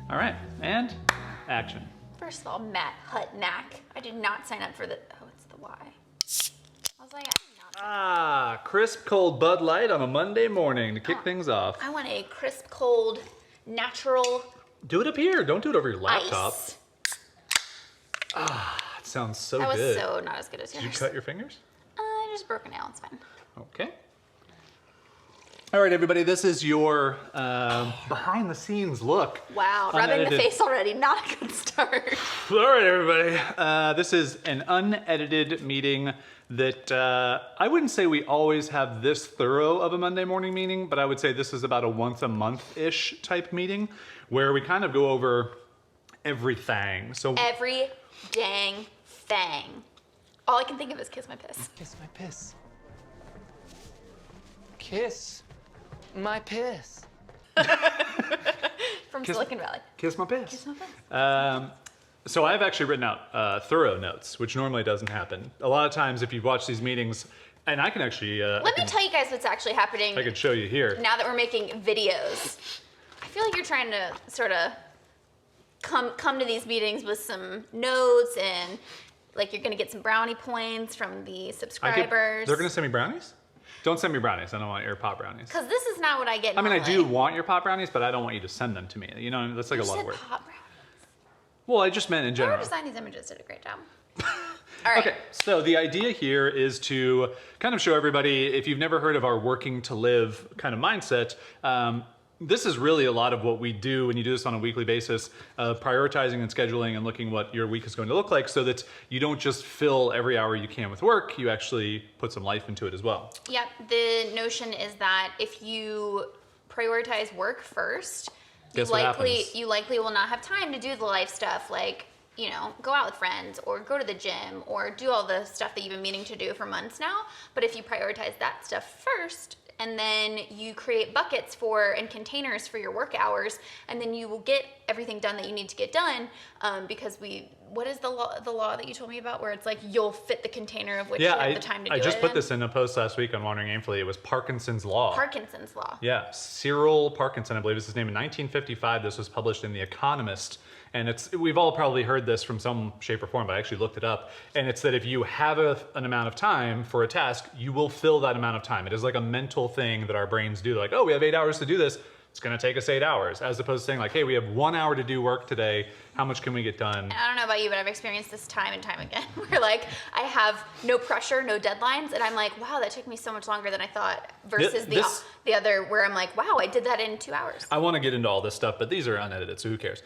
All right, and action. First of all, Matt Hutnack. I did not sign up for the. Oh, it's the Y. I was like, I did not. Ah, crisp cold Bud Light on a Monday morning to kick things off. I want a crisp, cold, natural. Do it up here. Don't do it over your laptop. Ice. Ah, it sounds so That was good. so not as good as yours. Did you cut your fingers? I just broke a nail. It's fine. Okay. All right, everybody, this is your behind the scenes look. Wow, Unedited. rubbing the face already. Not a good start. All right, everybody. This is an unedited meeting that I wouldn't say we always have this thorough of a Monday morning meeting, but I would say this is about a once a month-ish type meeting where we kind of go over everything. So Every dang thing. All I can think of is kiss my piss. Kiss my piss. Kiss my piss. From Silicon Valley. kiss my piss. Kiss my piss. So I've actually written out thorough notes, which normally doesn't happen. A lot of times if you've watched these meetings, and I can actually... Let me tell you guys what's actually happening I could show you here. now that we're making videos. I feel like you're trying to sort of come to these meetings with some notes and like you're gonna get some brownie points from the subscribers. They're gonna send me brownies? Don't send me brownies. I don't want your pot brownies. Because this is not what I get I mean, I normally. do want your pot brownies, but I don't want you to send them to me. You know, that's like You a lot said of work. pot brownies. Well, I just meant in general. Whoever designed these images did a great job. All right. Okay, so the idea here is to kind of show everybody, if you've never heard of our working to live kind of mindset, this is really a lot of what we do when you do this on a weekly basis, prioritizing and scheduling and looking what your week is going to look like so that you don't just fill every hour you can with work, you actually put some life into it as well. Yep, the notion is that if you prioritize work first, you Guess what happens? likely will not have time to do the life stuff like, you know, go out with friends or go to the gym or do all the stuff that you've been meaning to do for months now. But if you prioritize that stuff first, and then you create buckets and containers for your work hours, and then you will get everything done that you need to get done because what is the law that you told me about where it's like you'll fit the container of which you have the time to do it I just put in? this in a post last week on Wandering Aimfully. It was Parkinson's Law. Parkinson's Law. Yeah, Cyril Parkinson, I believe is his name. In 1955, this was published in The Economist. And we've all probably heard this from some shape or form, but I actually looked it up. And it's that if you have an amount of time for a task, you will fill that amount of time. It is like a mental thing that our brains do. They're like, oh, we have 8 hours to do this. It's gonna take us 8 hours. As opposed to saying like, hey, we have 1 hour to do work today. How much can we get done? I don't know about you, but I've experienced this time and time again where like I have no pressure, no deadlines, and I'm like, wow, that took me so much longer than I thought versus the other where I'm like, wow, I did that in 2 hours. I want to get into all this stuff, but these are unedited, so who cares?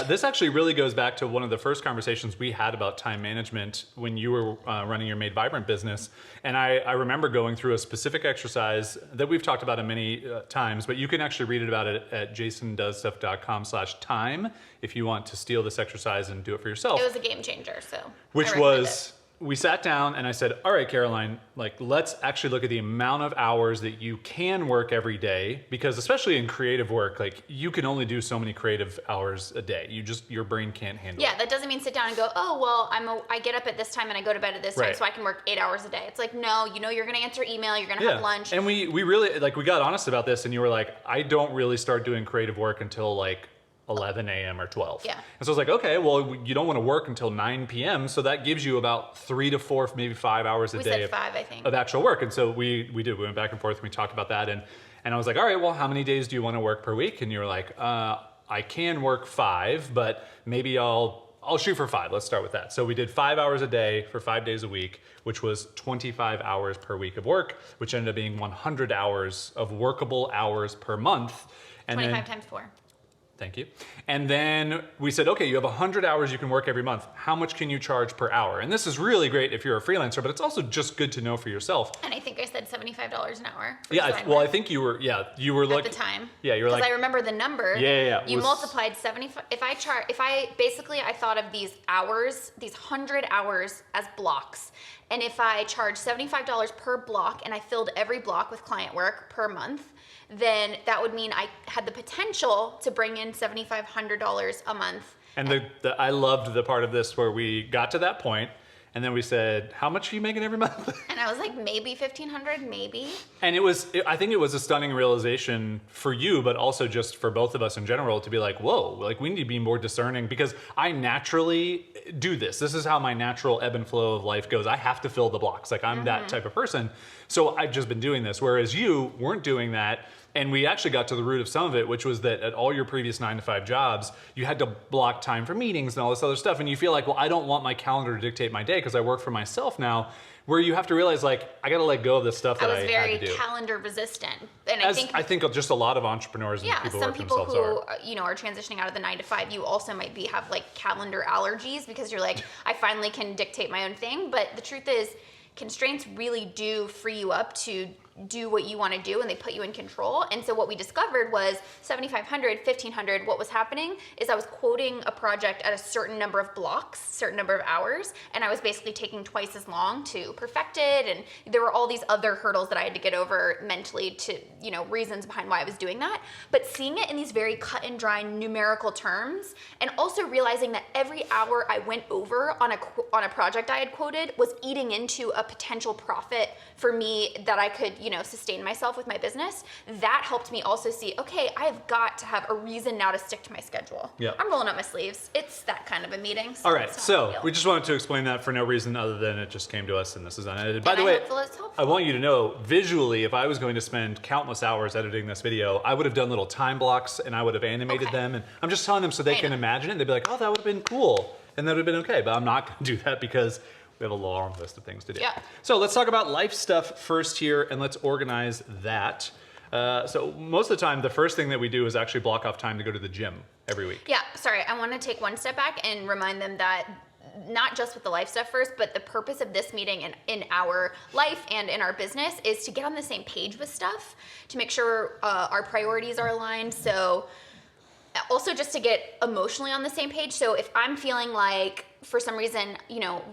This actually really goes back to one of the first conversations we had about time management when you were running your Made Vibrant business. And I remember going through a specific exercise that we've talked about many times, but you can actually read about it at jasondoesstuff.com/time if you want to steal this exercise and do it for yourself. It was a game changer, so Which was, we sat down and I said, all right, Caroline, like let's actually look at the amount of hours that you can work every day, because especially in creative work, like you can only do so many creative hours a day. Your brain can't handle it. Yeah, that doesn't mean sit down and go, oh, well, I get up at this time and I go to bed at this time, so I can work 8 hours a day. It's like, no, you know you're gonna answer email, you're gonna have lunch. And we really, like we got honest about this and you were like, I don't really start doing creative work until like 11 a.m. or 12. Yeah. And so I was like, okay, well, you don't want to work until 9 p.m. So that gives you about 3 to 4, maybe 5 hours a We day said 5, I think. of actual work. And so we did. We went back and forth and we talked about that. And I was like, all right, well, how many days do you want to work per week? And you were like, I can work 5, but maybe I'll shoot for 5. Let's start with that. So we did 5 hours a day for 5 days a week, which was 25 hours per week of work, which ended up being 100 hours of workable hours per month. And 25 times 4. Thank you. And then we said, okay, you have 100 hours you can work every month. How much can you charge per hour? And this is really great if you're a freelancer, but it's also just good to know for yourself. And I think I said $75 an hour. Yeah, well, I think you were like... At the time. Yeah, you were like... Because I remember the number. Yeah. You multiplied 75... I thought of these hours, these 100 hours as blocks. And if I charged $75 per block and I filled every block with client work per month, then that would mean I had the potential to bring in $7,500 a month. And I loved the part of this where we got to that point And then we said, how much are you making every month? And I was like, maybe 1,500, maybe. And I think it was a stunning realization for you, but also just for both of us in general to be like, whoa, like we need to be more discerning because I naturally do this. This is how my natural ebb and flow of life goes. I have to fill the blocks. Like I'm that type of person. So I've just been doing this. Whereas you weren't doing that. And we actually got to the root of some of it, which was that at all your previous 9-to-5 jobs, you had to block time for meetings and all this other stuff. And you feel like, well, I don't want my calendar to dictate my day because I work for myself now, where you have to realize like, I got to let go of this stuff that I had to do. I was very calendar resistant. And I think just a lot of entrepreneurs and people who some work people themselves who, are transitioning out of the 9-to-5, you also might have like calendar allergies because you're like, I finally can dictate my own thing. But the truth is, constraints really do free you up to do what you want to do and they put you in control. And so what we discovered was 7,500, 1,500, what was happening is I was quoting a project at a certain number of blocks, certain number of hours, and I was basically taking twice as long to perfect it. And there were all these other hurdles that I had to get over mentally to, reasons behind why I was doing that. But seeing it in these very cut and dry numerical terms, and also realizing that every hour I went over on a project I had quoted was eating into a potential profit for me that I could, sustain myself with my business, that helped me also see, okay, I have got to have a reason now to stick to my schedule. Yep. I'm rolling up my sleeves. It's that kind of a meeting. So All right, it's not a so big deal. we just wanted to explain that for no reason other than it just came to us and this is unedited. By And the I way, hope that it's helpful. I want you to know, visually, if I was going to spend countless hours editing this video, I would have done little time blocks and I would have animated Okay. them. And I'm just telling them so they I can know. imagine it. They'd be like, oh, that would have been cool. And that would have been okay. But I'm not going to do that because we have a long list of things to do. Yeah. So let's talk about life stuff first here and let's organize that. So most of the time, the first thing that we do is actually block off time to go to the gym every week. Yeah, sorry, I want to take one step back and remind them that not just with the life stuff first, but the purpose of this meeting in our life and in our business is to get on the same page with stuff, to make sure our priorities are aligned. So also just to get emotionally on the same page. So if I'm feeling like, for some reason,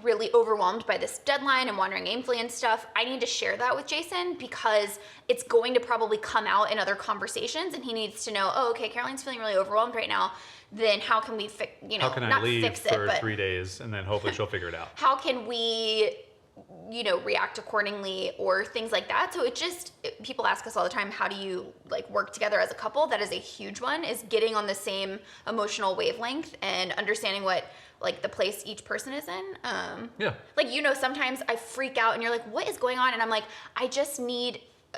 really overwhelmed by this deadline and wandering aimfully and stuff, I need to share that with Jason because it's going to probably come out in other conversations and he needs to know, oh, okay, Caroline's feeling really overwhelmed right now. Then how can we fix, How can I not leave fix for it, but 3 days and then hopefully she'll figure it out? how can we react accordingly or things like that. So people ask us all the time, how do you work together as a couple? That is a huge one, is getting on the same emotional wavelength and understanding what the place each person is in. Yeah. Sometimes I freak out and you're like, what is going on? And I'm like,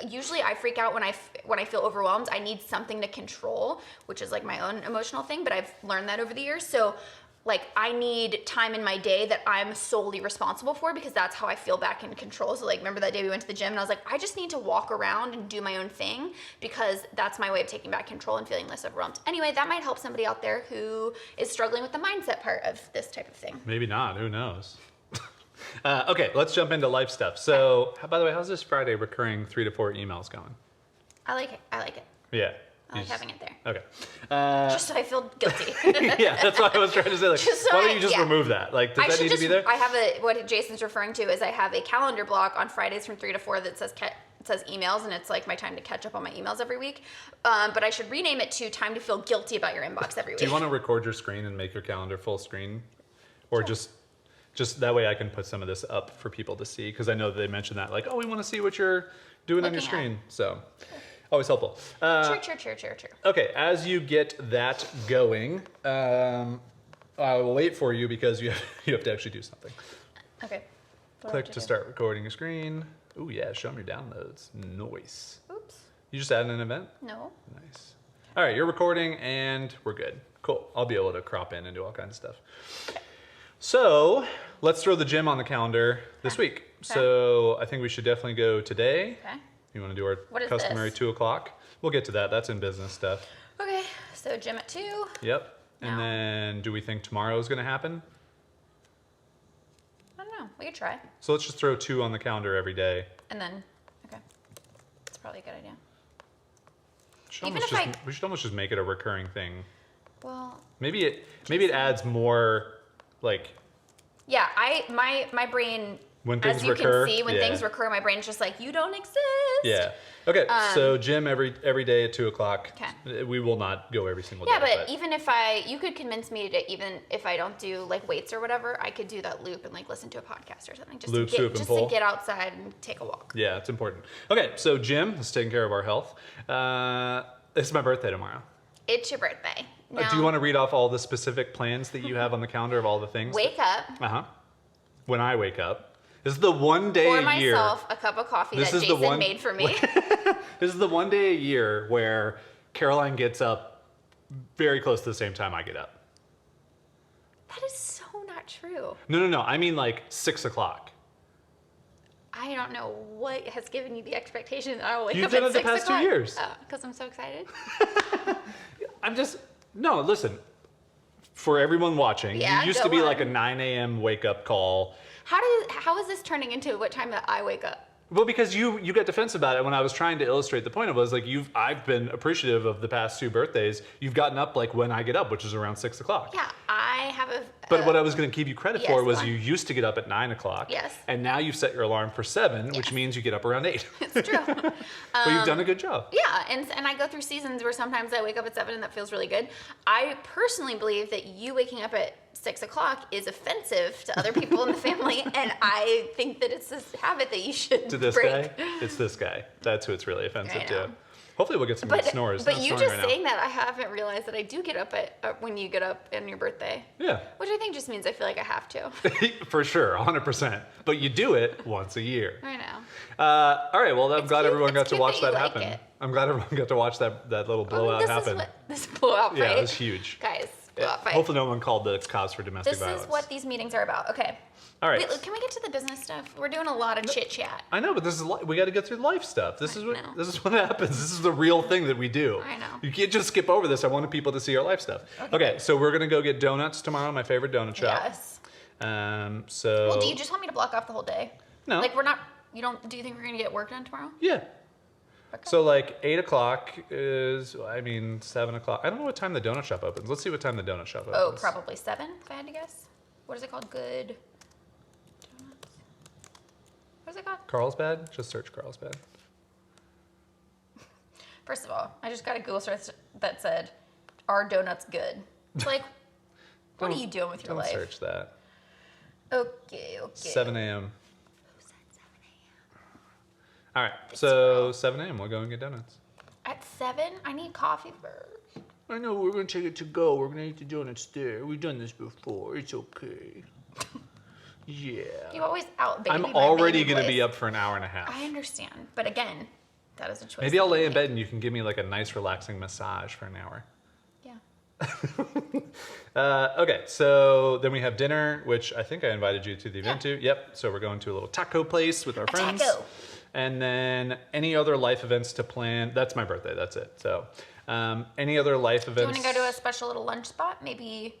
usually I freak out when I feel overwhelmed. I need something to control, which is my own emotional thing, but I've learned that over the years. So I need time in my day that I'm solely responsible for because that's how I feel back in control. So remember that day we went to the gym and I was like, I just need to walk around and do my own thing because that's my way of taking back control and feeling less overwhelmed. Anyway, that might help somebody out there who is struggling with the mindset part of this type of thing. Maybe not, who knows? Okay, let's jump into life stuff. So, by the way, how's this Friday recurring 3 to 4 emails going? I like it. Yeah. I like having it there. Okay. Just so I feel guilty. Yeah, that's what I was trying to say. Why don't you just remove that? Does that need to be there? I have what Jason's referring to is I have a calendar block on Fridays from 3 to 4 that says emails, and it's my time to catch up on my emails every week. But I should rename it to time to feel guilty about your inbox every week. Do you want to record your screen and make your calendar full screen? Or just that way I can put some of this up for people to see, because I know they mentioned that, we want to see what you're doing on your screen. So, always helpful. True. Okay, as you get that going, I will wait for you because you have to actually do something. Okay. Click to start recording your screen. Ooh, yeah, show them your downloads. Nice. Oops. You just added an event? No. Nice. All right, you're recording and we're good. Cool. I'll be able to crop in and do all kinds of stuff. So let's throw the gym on the calendar this week. Okay. So I think we should definitely go today. Okay. You want to do our What is customary this? 2 o'clock? We'll get to that. That's in business stuff. Okay. So gym at 2. Yep. And Now. then do we think tomorrow is going to happen? I don't know. We could try. So let's just throw 2 on the calendar every day. And then, okay. That's probably a good idea. We should almost just make it a recurring thing. Well, Maybe it adds more yeah, my brain When things As you recur. can see, when yeah. things recur, my brain's just like, you don't exist. Yeah. Okay. So gym every day at 2:00. Okay. We will not go every single Yeah, day. but even if you could convince me to, even if I don't do like weights or whatever, I could do that loop and like listen to a podcast or something, Loop, swoop, and just pull. to get outside and take a walk. Yeah, it's important. Okay, so gym is taking care of our health. It's my birthday tomorrow. It's your birthday. Now, Do you want to read off all the specific plans that you have on the calendar of all the things? wake up? When I wake up. This is the one day Pour a year. myself a cup of coffee This that is the Jason one- made for me. This is the one day a year where Caroline gets up very close to the same time I get up. That is so not true. No. I mean like 6:00. I don't know what has given you the expectation that I will wake You've up done at it the 6 past 2 o'clock. years. Because I'm so excited. No, listen. For everyone watching, Yeah, you used go to be on. like a 9 a.m. wake up call. How is this turning into what time that I wake up? Well, because you get defensive about it when I was trying to illustrate the point of it was like I've been appreciative of the past 2 birthdays. You've gotten up like when I get up, which is around 6:00. Yeah, I have a. But what I was going to give you credit yes, for was go on. you used to get up at 9:00. Yes. And now you've set your alarm for 7, which Yes. means you get up around 8. It's true. But you've done a good job. Yeah, and I go through seasons where sometimes I wake up at 7 and that feels really good. I personally believe that you waking up at 6:00 is offensive to other people in the family, and I think that it's this habit that you should To this break. guy, it's this guy. That's who it's really offensive I know. to. Hopefully we'll get some good snores. But Not you snoring just right saying that, I haven't realized that I do get up when you get up on your birthday. now. Which I think just means I feel like I have to. Yeah, for sure, 100%. But you do it once a year. I know. All right, well, I'm It's glad cute- everyone it's got to cute watch that that you like happen. it. I'm glad everyone got to watch that little blowout this happen. This blowout Yeah, fight. it was huge. Guys, blowout fight. Hopefully no one called the cops for domestic This violence. is what these meetings are about. Okay. All right. Wait, can we get to the business stuff? We're doing a lot of chit chat. I know, but this is we got to get through life stuff. This is I know. what happens. This is the real thing that we do. I know. You can't just skip over this. I wanted people to see our life stuff. Okay, so we're gonna go get donuts tomorrow. My favorite donut shop. Yes. So. Well, do you just want me to block off the whole day? No. Like we're not. You don't. Do you think we're gonna get work done tomorrow? Yeah. Okay. So like 8:00 is, 7:00. I don't know what time the donut shop opens. Let's see what time the donut shop opens. Oh, probably 7. If I had to guess. What is it called? Good. Donuts. What is it called? Carlsbad? Just search Carlsbad. First of all, I just got a Google search that said, "Are donuts good?" It's like, what are you doing with your Don't life? search that. Okay. 7 a.m. Who said 7 a.m.? All right, so 7 a.m. We'll go and get donuts. At 7, I need coffee first. I know, we're going to take it to go. We're going to eat the donuts there. We've done this before. It's okay. Yeah. You always out baby I'm my already baby going to voice. be up for an hour and a half. I understand, but again, that is a choice. Maybe I'll that you lay in make. bed and you can give me like a nice relaxing massage for an hour. Yeah. Okay, so then we have dinner, which I think I invited you to the event to. Yep, so we're going to a little taco place with our friends. taco. And then any other life events to plan. That's my birthday, that's it. So any other life Do you events? want to go to a special little lunch spot? Maybe.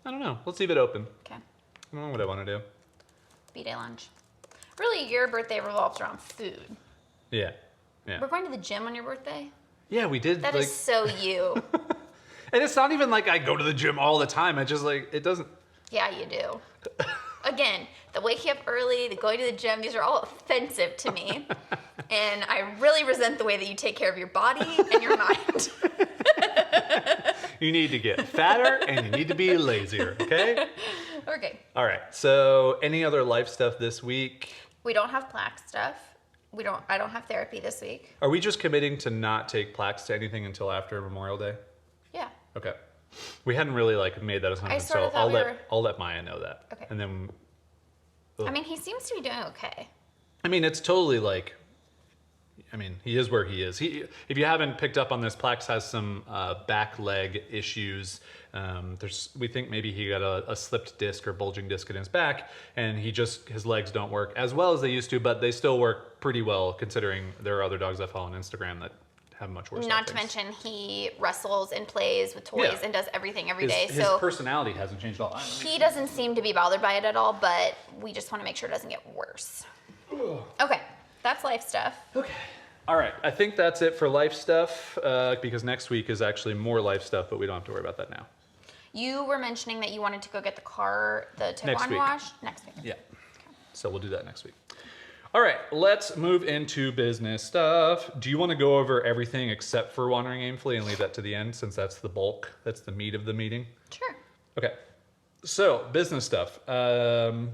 I don't know. Let's leave it open. Okay. I don't know what I want to do. B-day lunch. Really, your birthday revolves around food. Yeah. Yeah. We're going to the gym on your birthday? Yeah, we did. That like, is so you. and it's not even like I go to the gym all the time. I just like, it doesn't. Yeah, you do. Again, the waking up early, the going to the gym, these are all offensive to me. And I really resent the way that you take care of your body and your mind. You need to get fatter and you need to be lazier, okay? Okay. All right. So, any other life stuff this week? We don't have plaque stuff. I don't have therapy this week. Are we just committing to not take plaques to anything until after Memorial Day? Yeah. Okay. We hadn't really like made that assumption, sort of so thought we were- I'll let Maya know that. Okay. And then, I mean, he seems to be doing okay. I mean, it's totally like, I mean, he is where he is. If you haven't picked up on this, Plax has some back leg issues. We think maybe he got a slipped disc or bulging disc in his back, and his legs don't work as well as they used to, but they still work pretty well considering there are other dogs I follow on Instagram that have much worse. Not to things. mention he wrestles and plays with toys Yeah. and does everything every His, day. his So personality hasn't changed at all. he doesn't seem to be bothered by it at all, but we just want to make sure it doesn't get worse. Okay, that's life stuff. Okay. All right. I think that's it for life stuff because next week is actually more life stuff, but we don't have to worry about that now. You were mentioning that you wanted to go get the Next Tiguan week. wash next week. Yeah. So we'll do that next week. All right, let's move into business stuff. Do you want to go over everything except for Wandering Aimfully and leave that to the end since that's the bulk, that's the meat of the meeting? Sure. Okay, so business stuff. I'll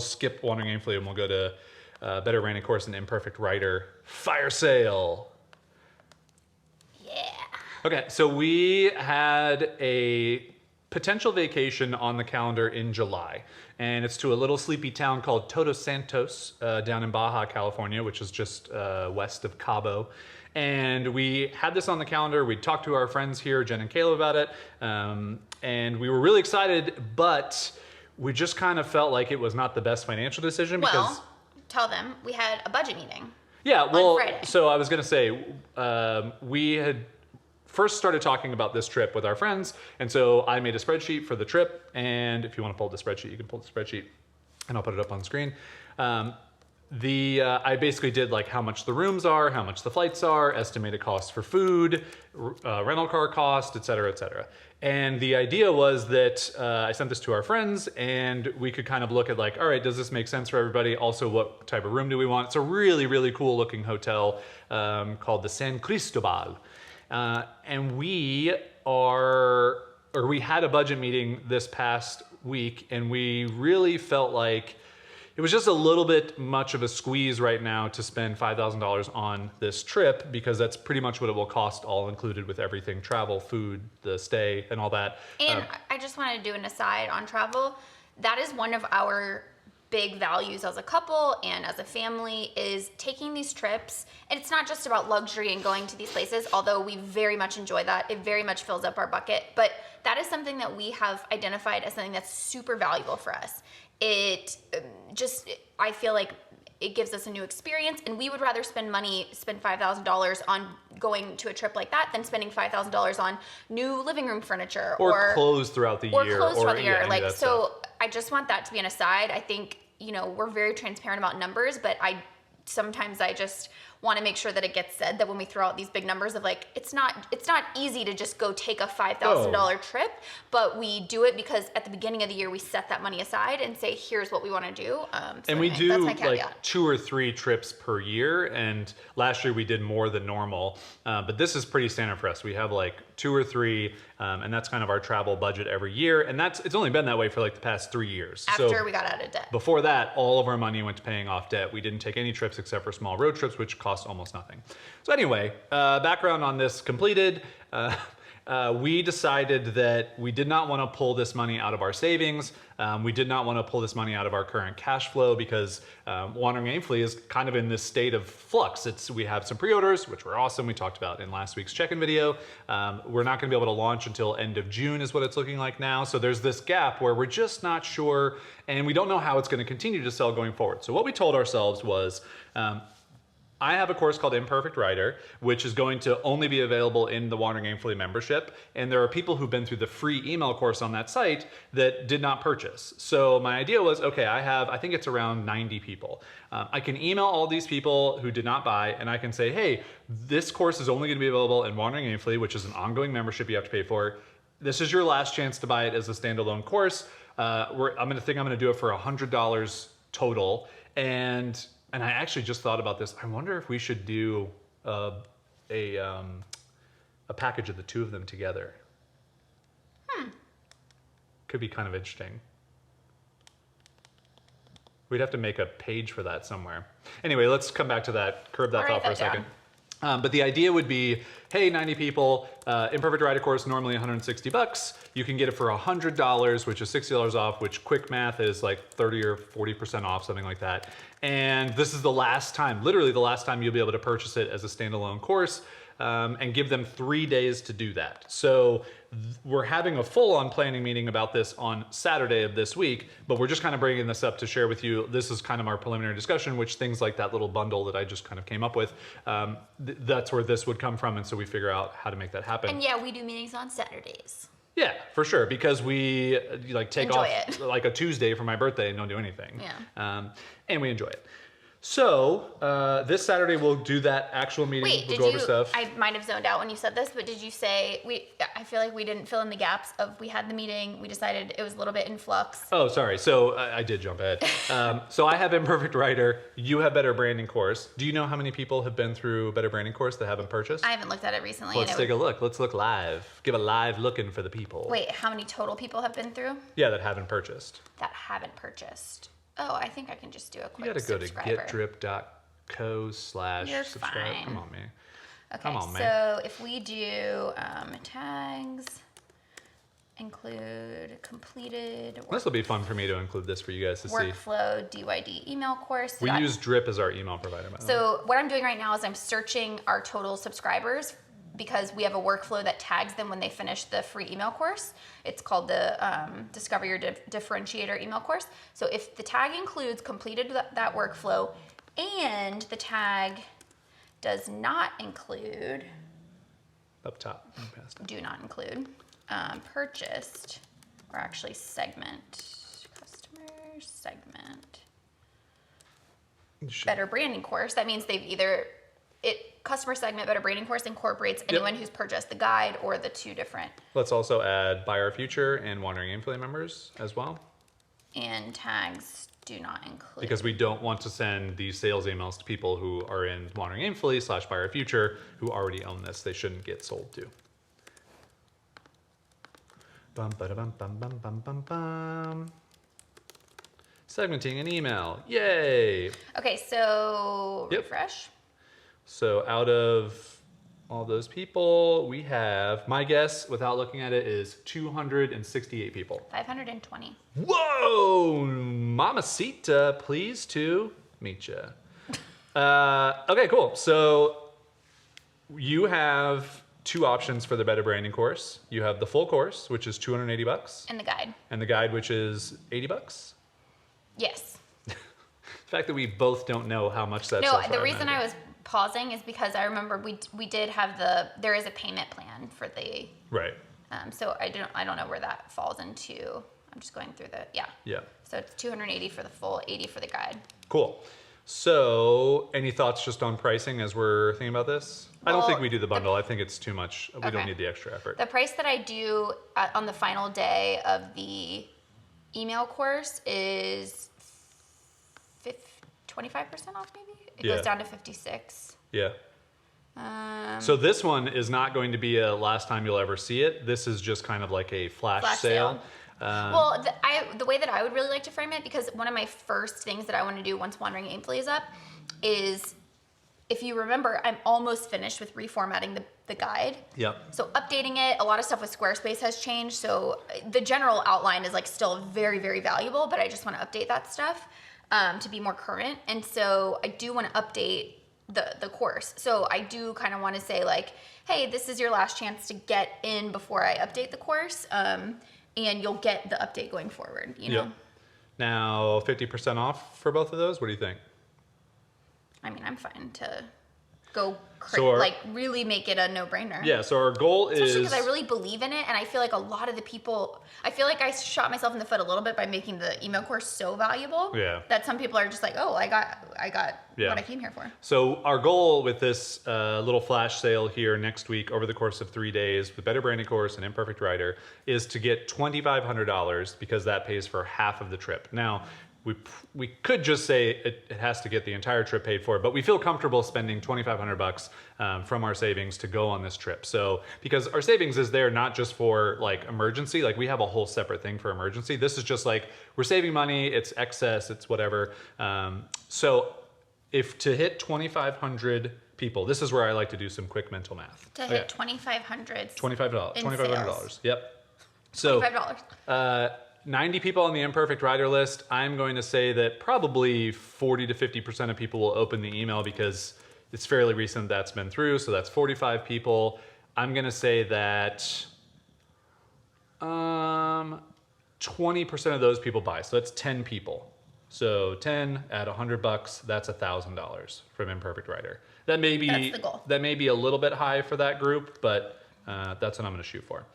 skip Wandering Aimfully and we'll go to Better Writing Course and Imperfect Writer Fire Sale. Yeah. Okay, so we had a potential vacation on the calendar in July, and it's to a little sleepy town called Todos Santos down in Baja, California, which is just west of Cabo. And we had this on the calendar. We talked to our friends here, Jen and Caleb, about it, and we were really excited, but we just kind of felt like it was not the best financial decision because... Well, tell them we had a budget meeting. Yeah, well, on Friday. so I was going to say, we had first started talking about this trip with our friends, and so I made a spreadsheet for the trip, and if you want to pull the spreadsheet, you can pull the spreadsheet, and I'll put it up on screen. I basically did like how much the rooms are, how much the flights are, estimated costs for food, rental car cost, et cetera, et cetera. And the idea was that I sent this to our friends, and we could kind of look at like, all right, does this make sense for everybody? Also, what type of room do we want? It's a really, really cool looking hotel called the San Cristobal. And we had a budget meeting this past week, and we really felt like it was just a little bit much of a squeeze right now to spend $5,000 on this trip, because that's pretty much what it will cost, all included with everything, travel, food, the stay, and all that. And I just want to do an aside on travel. That is one of our big values as a couple and as a family, is taking these trips. And it's not just about luxury and going to these places, although we very much enjoy that. It very much fills up our bucket. But that is something that we have identified as something that's super valuable for us. I feel like it gives us a new experience, and we would rather spend $5,000 on going to a trip like that than spending $5,000 on new living room furniture or clothes throughout the year. Like, so I just want that to be an aside. I think, we're very transparent about numbers, but sometimes I just want to make sure that it gets said that when we throw out these big numbers of like, it's not easy to just go take a $5,000 trip, but we do it because at the beginning of the year we set that money aside and say, here's what we want to do. And we do like 2 or 3 trips per year, and last year we did more than normal, but this is pretty standard for us. We have like 2 or 3, and that's kind of our travel budget every year, and it's only been that way for like the past 3 years. After we got out of debt. Before that, all of our money went to paying off debt. We didn't take any trips except for small road trips, which cost almost nothing. So anyway, background on this completed. We decided that we did not want to pull this money out of our savings. We did not want to pull this money out of our current cash flow, because Wandering Aimfully is kind of in this state of flux. We have some pre-orders, which were awesome. We talked about in last week's check-in video. We're not going to be able to launch until end of June is what it's looking like now. So there's this gap where we're just not sure, and we don't know how it's going to continue to sell going forward. So what we told ourselves was, I have a course called Imperfect Writer, which is going to only be available in the Wandering Aimfully membership. And there are people who've been through the free email course on that site that did not purchase. So my idea was, okay, I think it's around 90 people. I can email all these people who did not buy, and I can say, hey, this course is only going to be available in Wandering Aimfully, which is an ongoing membership you have to pay for. This is your last chance to buy it as a standalone course. I'm going to do it for $100 total. And I actually just thought about this. I wonder if we should do a package of the 2 of them together. Could be kind of interesting. We'd have to make a page for that somewhere. Anyway, let's come back to that, curb that thought for a second. But the idea would be, hey, 90 people, Imperfect Writer course, normally $160. You can get it for $100, which is $60 off, which quick math is like 30 or 40% off, something like that. And this is the last time, literally the last time you'll be able to purchase it as a standalone course, and give them 3 days to do that. So we're having a full-on planning meeting about this on Saturday of this week, but we're just kind of bringing this up to share with you. This is kind of our preliminary discussion, which things like that little bundle that I just kind of came up with, that's where this would come from, and so we figure out how to make that happen. And yeah, we do meetings on Saturdays. Yeah, for sure, because we take enjoy off it. like a Tuesday for my birthday and don't do anything. Yeah. And we enjoy it. So this Saturday we'll do that actual meeting. Wait, we'll did go you? over stuff. I might have zoned out when you said this, but did you say I feel like we didn't fill in the gaps of we had the meeting. We decided it was a little bit in flux. Oh, sorry. So I did jump ahead. So I have Imperfect Writer. You have Better Branding Course. Do you know how many people have been through Better Branding Course that haven't purchased? I haven't looked at it recently. Let's take a look. Let's look live. Give a live looking for the people. Wait, how many total people have been through Yeah, that haven't purchased. that haven't purchased? Oh, I think I can just do a quick You gotta go subscriber. to getdrip.co/subscribe. You're fine. Come on, man. Okay, Come on, man. so if we do tags, include completed This will be fun for me to include this for you guys to see. workflow DYD email course. We use Drip as our email provider. By the way. So what I'm doing right now is I'm searching our total subscribers because we have a workflow that tags them when they finish the free email course. It's called the Discover Your Differentiator email course. So if the tag includes completed that workflow and the tag does not include, Up top. Past it. do not include, purchased, or actually segment, customer segment, Better Branding Course. That means they've either, customer segment Better Branding Course incorporates anyone who's purchased the guide or the two different. Let's also add Buy Our Future and Wandering Aimfully members as well. And tags do not include. Because we don't want to send these sales emails to people who are in Wandering Aimfully / Buy Our Future who already own this. They shouldn't get sold to. Bum, ba-da-bum, bum, bum, bum, bum, bum. Segmenting an email. Yay! Okay, so Yep. refresh. So out of all those people, we have, my guess without looking at it is 268 people. 520. Whoa! Mamacita, pleased to meet you. Okay, cool. So you have two options for the Better Branding course. You have the full course, which is $280, And the guide. and the guide, which is $80. Yes. The fact that we both don't know how much that's. No, the reason I was pausing is because I remember we did have there is a payment plan for the, right. so I don't know where that falls into. I'm just going through Yeah. So it's 280 for the full, 80 for the guide. Cool. So, any thoughts just on pricing as we're thinking about this? I don't Well, think we do the bundle. I think it's too much. We Okay. don't need the extra effort. The price that I do on the final day of the email course is 25% off, maybe? It Yeah. goes down to 56. Yeah. So this one is not going to be a last time you'll ever see it. This is just kind of like a flash sale. Well, the way that I would really like to frame it, because one of my first things that I want to do once Wandering Aimfully is up is, if you remember, I'm almost finished with reformatting the guide. Yep. So updating it, a lot of stuff with Squarespace has changed. So the general outline is like still very, very valuable, but I just want to update that stuff to be more current. And so I do want to update the course. So I do kind of want to say like, hey, this is your last chance to get in before I update the course. And you'll get the update going forward, you know? Yep. Now, 50% off for both of those. What do you think? I mean, I'm fine to go So like really make it a no-brainer. Yeah, so our goal Especially is... because I really believe in it, and I feel like a lot of the people, I feel like I shot myself in the foot a little bit by making the email course so valuable. Yeah. That some people are just like, oh, I got Yeah. what I came here for. So our goal with this little flash sale here next week over the course of 3 days with Better Branding Course and Imperfect Writer is to get $2,500 because that pays for half of the trip. Now, we could just say it has to get the entire trip paid for, but we feel comfortable spending $2,500 from our savings to go on this trip. So because our savings is there not just for like emergency, like we have a whole separate thing for emergency. This is just like we're saving money, it's excess, it's whatever. So if to hit 2,500 people, this is where I like to do some quick mental math. To hit 2,500. $2,500. in $2,500. sales. Yep. So $5. 90 people on the Imperfect Writer list. I'm going to say that probably 40 to 50% of people will open the email because it's fairly recent that's been through. So that's 45 people. I'm going to say that 20% of those people buy. So that's 10 people. So 10 at $100, that's $1,000 from Imperfect Writer. That may be That's the goal. That may be a little bit high for that group, but that's what I'm going to shoot for.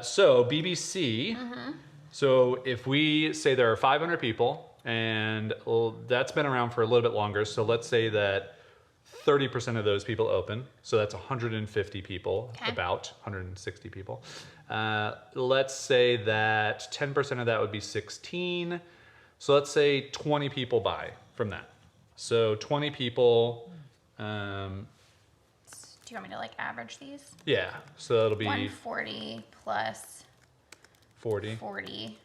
So BBC. So if we say there are 500 people and that's been around for a little bit longer. So let's say that 30% of those people open. So that's 150 people, Okay. about 160 people. Let's say that 10% of that would be 16. So let's say 20 people buy from that. So 20 people, Do you want me to like average these? yeah. So that'll be 140 plus 40. 40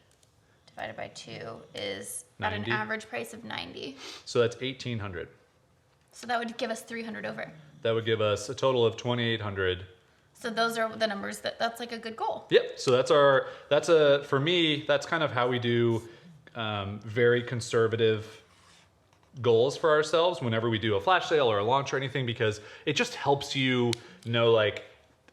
divided by 2 is 90. at an average price of 90. So that's 1,800. So that would give us 300 over. That would give us a total of 2,800. So those are the numbers that's like a good goal. Yep. So for me, that's kind of how we do very conservative goals for ourselves whenever we do a flash sale or a launch or anything, because it just helps you know, like,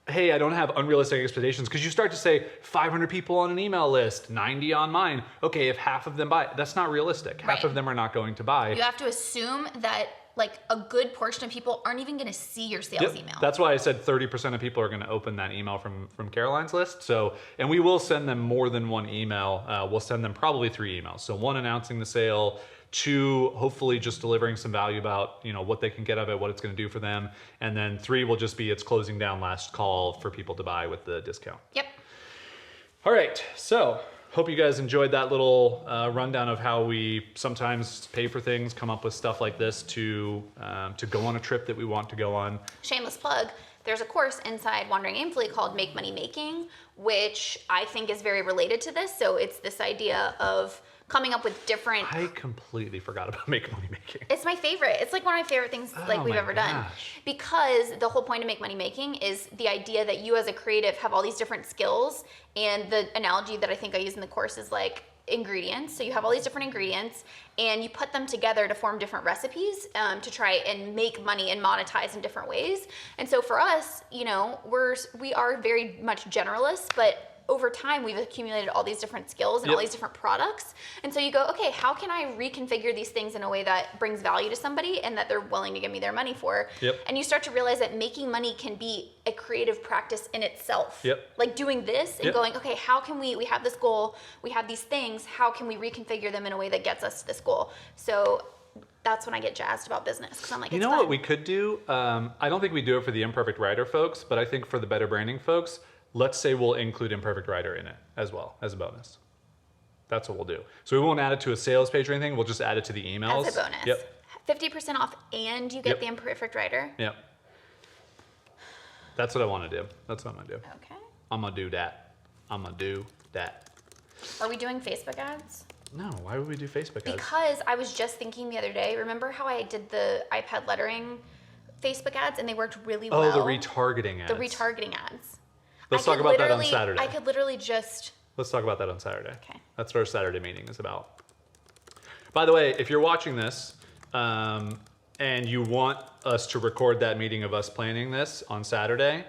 hey, I don't have unrealistic expectations, because you start to say 500 people on an email list, 90 on mine. Okay, if half of them buy, that's not realistic. Half Right. of them are not going to buy. You have to assume that like a good portion of people aren't even going to see your sales email. That's why I said 30% of people are going to open that email from Caroline's list. So, and we will send them more than one email. We'll send them probably 3 emails. So 1 announcing the sale, 2 hopefully just delivering some value about, you know, what they can get of it, what it's going to do for them, and then 3 will just be it's closing down last call for people to buy with the discount. Yep. All right, so hope you guys enjoyed that little rundown of how we sometimes pay for things, come up with stuff like this to go on a trip that we want to go on. Shameless plug. There's a course inside Wandering Aimfully called Make Money Making, which I think is very related to this. So it's this idea of coming up with different. I completely forgot about Make Money Making. It's my favorite. It's like one of my favorite things like we've my ever done. gosh. Because the whole point of Make Money Making is the idea that you as a creative have all these different skills. And the analogy that I think I use in the course is like ingredients. So you have all these different ingredients and you put them together to form different recipes to try and make money and monetize in different ways. And so for us, you know, we are very much generalists, but over time, we've accumulated all these different skills and all Yep. these different products. And so you go, okay, how can I reconfigure these things in a way that brings value to somebody and that they're willing to give me their money for? Yep. And you start to realize that making money can be a creative practice in itself. Yep. Like doing this and Yep. going, okay, how can we have this goal, we have these things, how can we reconfigure them in a way that gets us to this goal? So that's when I get jazzed about business, because I'm like, You it's know fun. what we could do? I don't think we do it for the Imperfect Writer folks, but I think for the Better Branding folks, let's say we'll include Imperfect Writer in it as well, as a bonus. That's what we'll do. So we won't add it to a sales page or anything. We'll just add it to the emails. As a bonus. Yep. 50% off and you get Yep. the Imperfect Writer. Yep. That's what I want to do. That's what I'm going to do. Okay. I'm going to do that. I'm going to do that. Are we doing Facebook ads? No, why would we do Facebook ads? Because I was just thinking the other day, remember how I did the iPad lettering Facebook ads and they worked really well? Oh, the retargeting ads. The retargeting ads. Let's I talk could about that on literally- Saturday. I could literally just, Let's talk about that on Saturday. Okay. That's what our Saturday meeting is about. By the way, if you're watching this and you want us to record that meeting of us planning this on Saturday,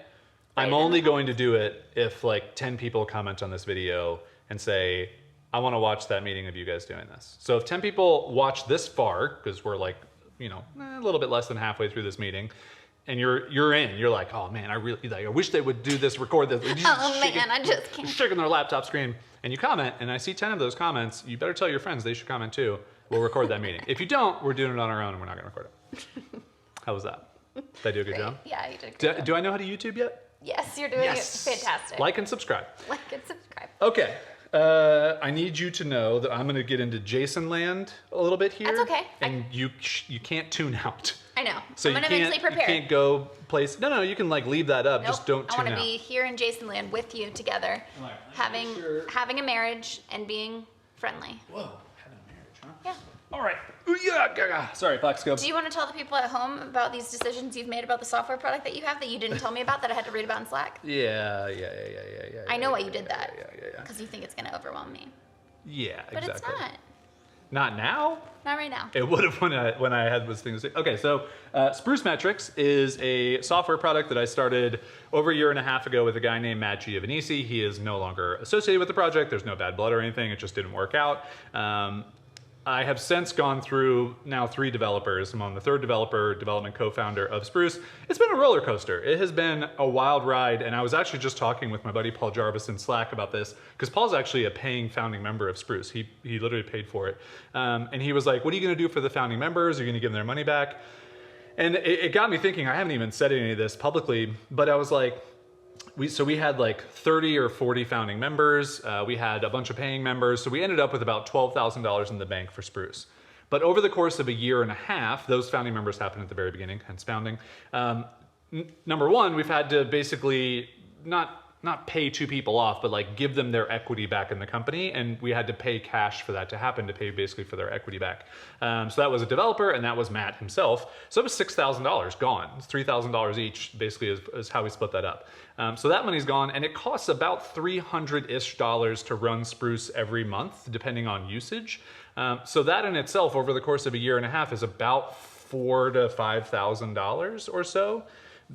I'm Right, only and- going to do it if like 10 people comment on this video and say, I want to watch that meeting of you guys doing this. So if 10 people watch this far, because we're like, you know, a little bit less than halfway through this meeting, and you're in, you're like, oh man, I wish they would do this, record this. oh man, I just can't. Shaking their laptop screen, and you comment, and I see 10 of those comments, you better tell your friends they should comment too. We'll record that meeting. If you don't, we're doing it on our own, and we're not going to record it. How was that? Did I do a good job? Yeah, you did a great job. Do I know how to YouTube yet? Yes, you're doing it fantastic. Like and subscribe. Like and subscribe. Okay. I need you to know that I'm going to get into Jason land a little bit here. That's okay. And you can't tune out. I know. So I'm you going to mentally can't, prepare. you can't go place. No, you can like leave that up. Nope. Just don't I tune want out. to be here in Jason Land with you together, All right, having make sure- having a marriage and being friendly. Whoa, having a marriage, huh? Yeah. All right. Ooh, yeah, gaga. Sorry, Foxscope. Do you want to tell the people at home about these decisions you've made about the software product that you have that you didn't tell me about that I had to read about in Slack? Yeah. I know why you did that. Yeah. Because you think it's going to overwhelm me. Yeah, But exactly. it's not. Not now? Not right now. It would have when I had those things. Okay, so Spruce Metrics is a software product that I started over a year and a half ago with a guy named Matt Giovanisi. He is no longer associated with the project. There's no bad blood or anything. It just didn't work out. I have since gone through now 3 developers. I'm on the 3rd development co-founder of Spruce. It's been a roller coaster. It has been a wild ride, and I was actually just talking with my buddy Paul Jarvis in Slack about this, because Paul's actually a paying founding member of Spruce. He literally paid for it. And he was like, what are you gonna do for the founding members? Are you gonna give them their money back? And it got me thinking, I haven't even said any of this publicly, but I was like, we had like 30 or 40 founding members. We had a bunch of paying members. So we ended up with about $12,000 in the bank for Spruce. But over the course of a year and a half, those founding members happened at the very beginning, hence founding. Number one, we've had to basically not pay 2 people off, but like give them their equity back in the company. And we had to pay cash for that to happen, to pay basically for their equity back. So that was a developer, and that was Matt himself. So it was $6,000 gone. It's $3,000 each, basically, is how we split that up. So that money's gone, and it costs about $300-ish to run Spruce every month, depending on usage. So that in itself, over the course of a year and a half, is about $4,000 to $5,000 or so,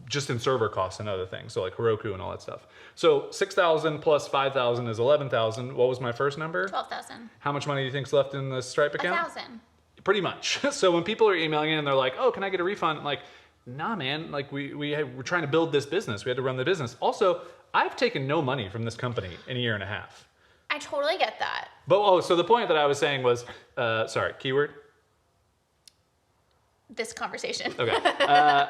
just in server costs and other things, so like Heroku and all that stuff. So 6,000 plus 5,000 is 11,000. What was my first number? 12,000. How much money do you think's left in the Stripe account? 1,000. Pretty much. So when people are emailing in and they're like, "Oh, can I get a refund?" I'm like, nah, man. Like we're trying to build this business. We had to run the business. Also, I've taken no money from this company in a year and a half. I totally get that. But so the point that I was saying was, sorry, keyword. This conversation. Okay.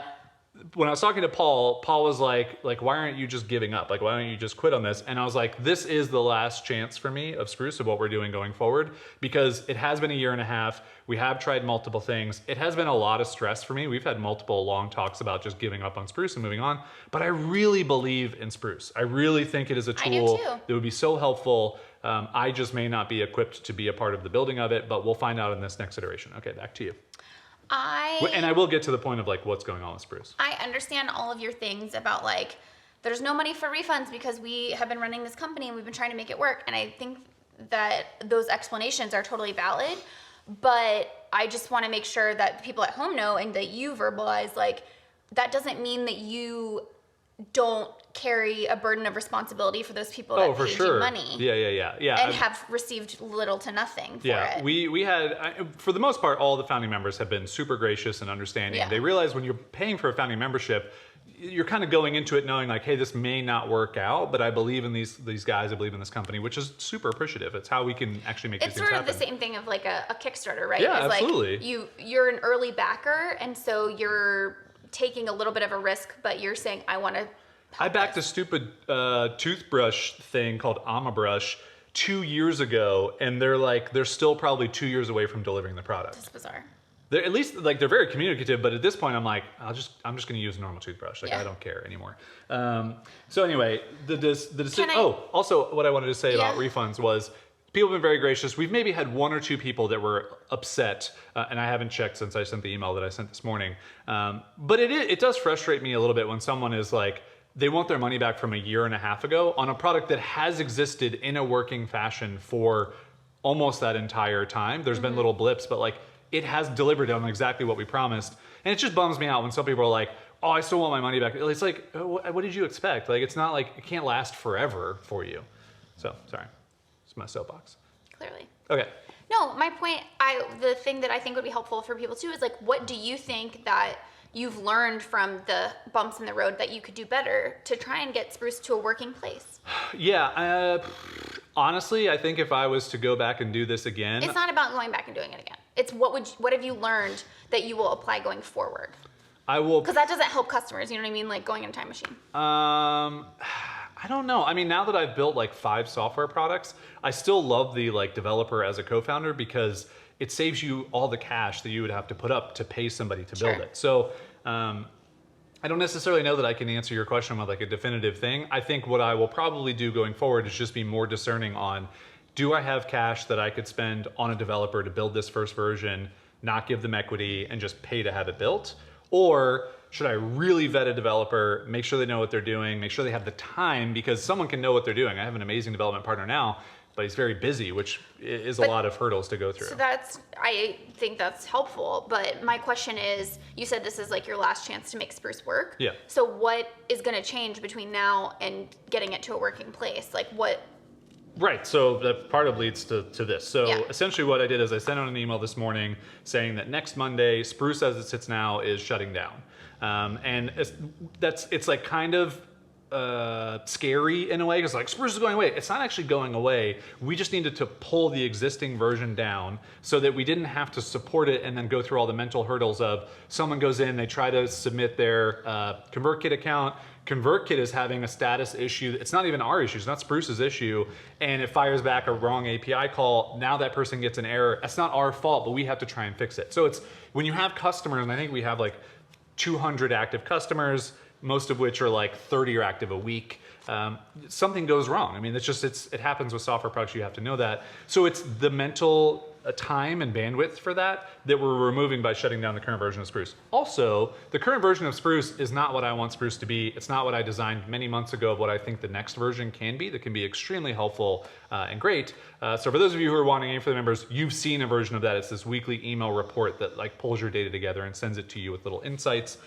When I was talking to Paul was like, why aren't you just giving up? Like, why don't you just quit on this? And I was like, this is the last chance for me of Spruce, of what we're doing going forward, because it has been a year and a half. We have tried multiple things. It has been a lot of stress for me. We've had multiple long talks about just giving up on Spruce and moving on, but I really believe in Spruce. I really think it is a tool that would be so helpful. I just may not be equipped to be a part of the building of it, but we'll find out in this next iteration. Okay, back to you. And I will get to the point of like what's going on with Spruce. I understand all of your things about like, there's no money for refunds because we have been running this company and we've been trying to make it work. And I think that those explanations are totally valid, but I just want to make sure that people at home know, and that you verbalize, like, that doesn't mean that you don't carry a burden of responsibility for those people that paid you money. Yeah. And have received little to nothing for it. We had, for the most part, all the founding members have been super gracious and understanding. Yeah. They realize when you're paying for a founding membership, you're kind of going into it knowing like, hey, this may not work out, but I believe in these guys, I believe in this company, which is super appreciative. It's how we can actually make these things happen. It's sort of the same thing of like a Kickstarter, right? Yeah, it's absolutely. Like you're an early backer, and so you're taking a little bit of a risk, but you're saying, I want to. I backed a stupid toothbrush thing called AmaBrush 2 years ago, and they're still probably 2 years away from delivering the product. That's bizarre. They're at least like they're very communicative, but at this point I'm like, I'm just going to use a normal toothbrush. Like I don't care anymore. So anyway, the decision. Also what I wanted to say about refunds was, people have been very gracious. We've maybe had 1 or 2 people that were upset, and I haven't checked since I sent the email that I sent this morning. But it does frustrate me a little bit when someone is like, they want their money back from a year and a half ago on a product that has existed in a working fashion for almost that entire time. There's been little blips, but like it has delivered on exactly what we promised. And it just bums me out when some people are like, oh, I still want my money back. It's like, what did you expect? Like, it's not like, it can't last forever for you. So, sorry. It's my soapbox. Clearly. Okay. No, my point, the thing that I think would be helpful for people too is like, what do you think that you've learned from the bumps in the road that you could do better to try and get Spruce to a working place? Yeah, honestly, I think if I was to go back and do this again, it's not about going back and doing it again. It's what have you learned that you will apply going forward? I will, because that doesn't help customers. You know what I mean? Like going in a time machine. I don't know. I mean, now that I've built like 5 software products, I still love the like developer as a co-founder, because it saves you all the cash that you would have to put up to pay somebody to build it. So I don't necessarily know that I can answer your question with like a definitive thing. I think what I will probably do going forward is just be more discerning on, do I have cash that I could spend on a developer to build this first version, not give them equity, and just pay to have it built? Or should I really vet a developer, make sure they know what they're doing, make sure they have the time, because someone can know what they're doing. I have an amazing development partner now, but he's very busy, which is a lot of hurdles to go through. So I think that's helpful. But my question is, you said this is like your last chance to make Spruce work. Yeah. So what is going to change between now and getting it to a working place? Like Right. So that part of leads to this. So Yeah. essentially what I did is I sent out an email this morning saying that next Monday, Spruce as it sits now is shutting down. And it's like kind of scary in a way because like Spruce is going away. It's not actually going away. We just needed to pull the existing version down so that we didn't have to support it and then go through all the mental hurdles of someone goes in, they try to submit their ConvertKit account. ConvertKit is having a status issue. It's not even our issue. It's not Spruce's issue. And it fires back a wrong API call. Now that person gets an error. That's not our fault, but we have to try and fix it. So it's when you have customers, and I think we have like 200 active customers, most of which are like 30 are active a week. Something goes wrong. I mean, it happens with software products. You have to know that. So it's the mental time and bandwidth for that we're removing by shutting down the current version of Spruce. Also, the current version of Spruce is not what I want Spruce to be. It's not what I designed many months ago of what I think the next version can be that can be extremely helpful and great. So for those of you who are Wandering Aimfully members, you've seen a version of that. It's this weekly email report that like pulls your data together and sends it to you with little insights.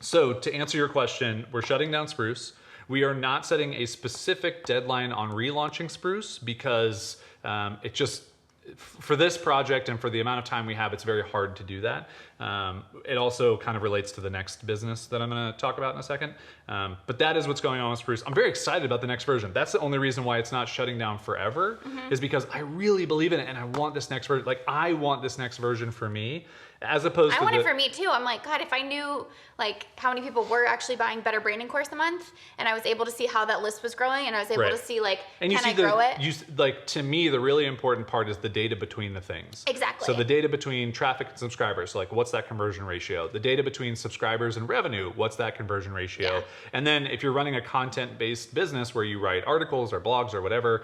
So to answer your question, we're shutting down Spruce. We are not setting a specific deadline on relaunching Spruce because for this project and for the amount of time we have, it's very hard to do that. It also kind of relates to the next business that I'm going to talk about in a second. But that is what's going on with Spruce. I'm very excited about the next version. That's the only reason why it's not shutting down forever is because I really believe in it and I want this next version. Like I want this next version for me. As opposed to I want it for me too. I'm like, God, if I knew like how many people were actually buying Better Branding course a month, and I was able to see how that list was growing, and I was able to see like, can I grow it? Like to me, the really important part is the data between the things. Exactly. So the data between traffic and subscribers, so like what's that conversion ratio? The data between subscribers and revenue, what's that conversion ratio? Yeah. And then if you're running a content-based business where you write articles or blogs or whatever,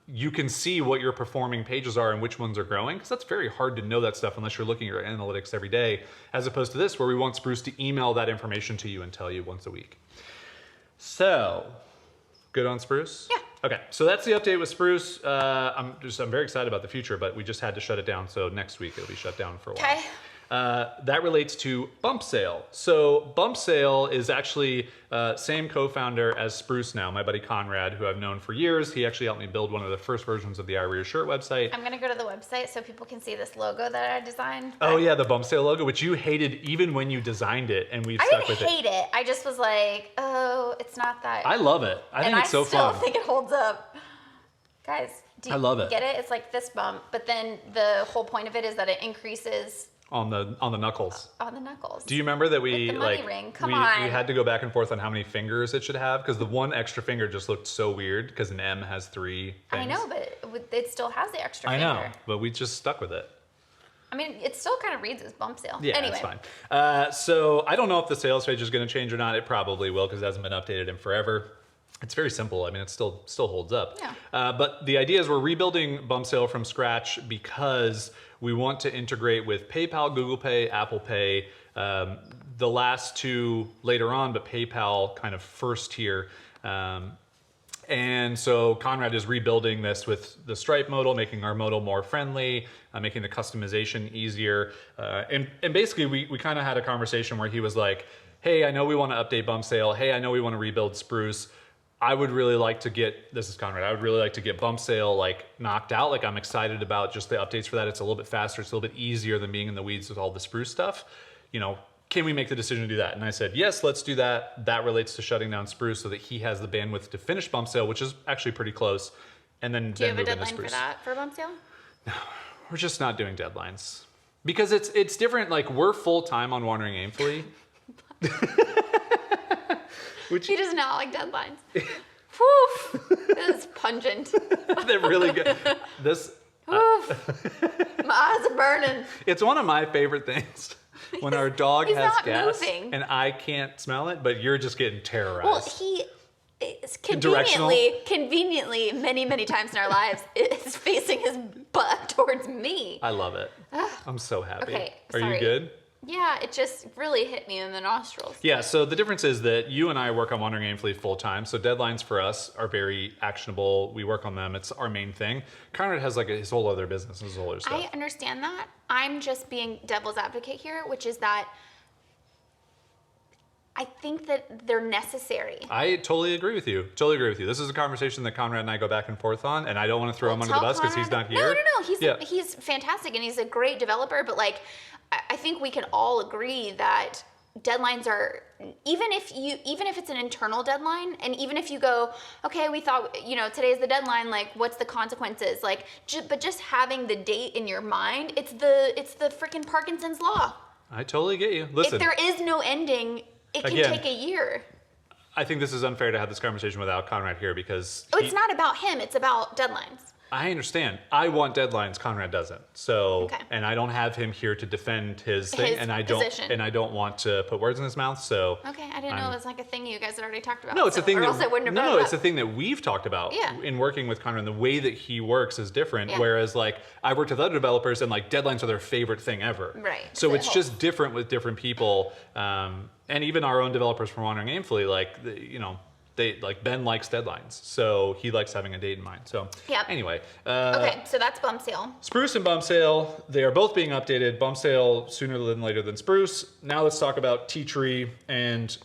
you can see what your performing pages are and which ones are growing, because that's very hard to know that stuff unless you're looking at your analytics every day, as opposed to this where we want Spruce to email that information to you and tell you once a week. So, good on Spruce? Yeah. Okay, so that's the update with Spruce. I'm very excited about the future, but we just had to shut it down, so next week it'll be shut down for a while. Okay. That relates to Bump Sale. So Bump Sale is actually same co-founder as Spruce now, my buddy Conrad, who I've known for years. He actually helped me build one of the first versions of the I Wear Your Shirt website. I'm gonna go to the website so people can see this logo that I designed. Oh yeah, the Bump Sale logo, which you hated even when you designed it, and we've stuck with it. I didn't hate it. I just was like, oh, it's not that. I love it. I think it's so fun. I still think it holds up. Guys, do you love it. Get it? It's like this bump, but then the whole point of it is that it increases on the knuckles. On the knuckles. Do you remember that we with the money like ring. Come we on. had to go back and forth on how many fingers it should have because the one extra finger just looked so weird because an M has 3 things. I know, but it still has the extra I finger. know, but we just stuck with it. I mean, it still kind of reads as Bump Sale. Yeah, anyway. that's fine. So I don't know if the sales page is going to change or not. It probably will because it hasn't been updated in forever. It's very simple. I mean, it still holds up. Yeah. But the idea is we're rebuilding Bump Sale from scratch because we want to integrate with PayPal, Google Pay, Apple Pay, the last 2 later on, but PayPal kind of first here. And so Conrad is rebuilding this with the Stripe modal, making our modal more friendly, making the customization easier. And basically we kind of had a conversation where he was like, hey, I know we want to update Bump Sale. Hey, I know we want to rebuild Spruce. I would really like to get, this is Conrad, I would really like to get Bump Sale like knocked out. Like I'm excited about just the updates for that. It's a little bit faster. It's a little bit easier than being in the weeds with all the Spruce stuff. You know, can we make the decision to do that? And I said, yes, let's do that. That relates to shutting down Spruce so that he has the bandwidth to finish Bump Sale, which is actually pretty close. And then Do you have a move into deadline for Spruce. that, for Bump Sale? No, we're just not doing deadlines. Because it's different, like we're full-time on Wandering Aimfully. He does not like deadlines. Whew, this is pungent. They're really good. This, My eyes are burning. it's one of my favorite things. When our dog he's has not gas moving. and I can't smell it, but you're just getting terrorized. Well, he is Directional? conveniently, many times in our lives, is facing his butt towards me. I love it. I'm so happy. Okay, Are sorry. you good? Yeah, it just really hit me in the nostrils. Yeah, so the difference is that you and I work on Wandering Aimfully full time, so deadlines for us are very actionable. We work on them. It's our main thing. Conrad has like his whole other business, his whole other stuff. I understand that. I'm just being devil's advocate here, which is that I think that they're necessary. I totally agree with you. Totally agree with you. This is a conversation that Conrad and I go back and forth on, and I don't want to throw him under the bus because he's not here. No. He's fantastic and he's a great developer. But like, I think we can all agree that deadlines are, even if it's an internal deadline, and even if you go, okay, we thought, today's the deadline, like what's the consequences? Like, but just having the date in your mind, it's the freaking Parkinson's law. I totally get you. Listen, if there is no ending, it can take a year. I think this is unfair to have this conversation without Conrad here because it's not about him, it's about deadlines. I understand. I want deadlines. Conrad doesn't. So, okay. And I don't have him here to defend his thing, and I don't want to put words in his mouth. So, okay, I didn't know it was like a thing you guys had already talked about. No, it's a thing. Or else I wouldn't have brought it up. It's a thing that we've talked about in working with Conrad. The way that he works is different. Yeah. Whereas, like, I worked with other developers, and like deadlines are their favorite thing ever. Right. So it's just different with different people, and even our own developers from Wandering Aimfully, like Ben likes deadlines, so he likes having a date in mind. So anyway. Okay, so that's Bump Sale. Spruce and Bump Sale, they are both being updated. Bump Sale sooner than later than Spruce. Now let's talk about Tea Tree. And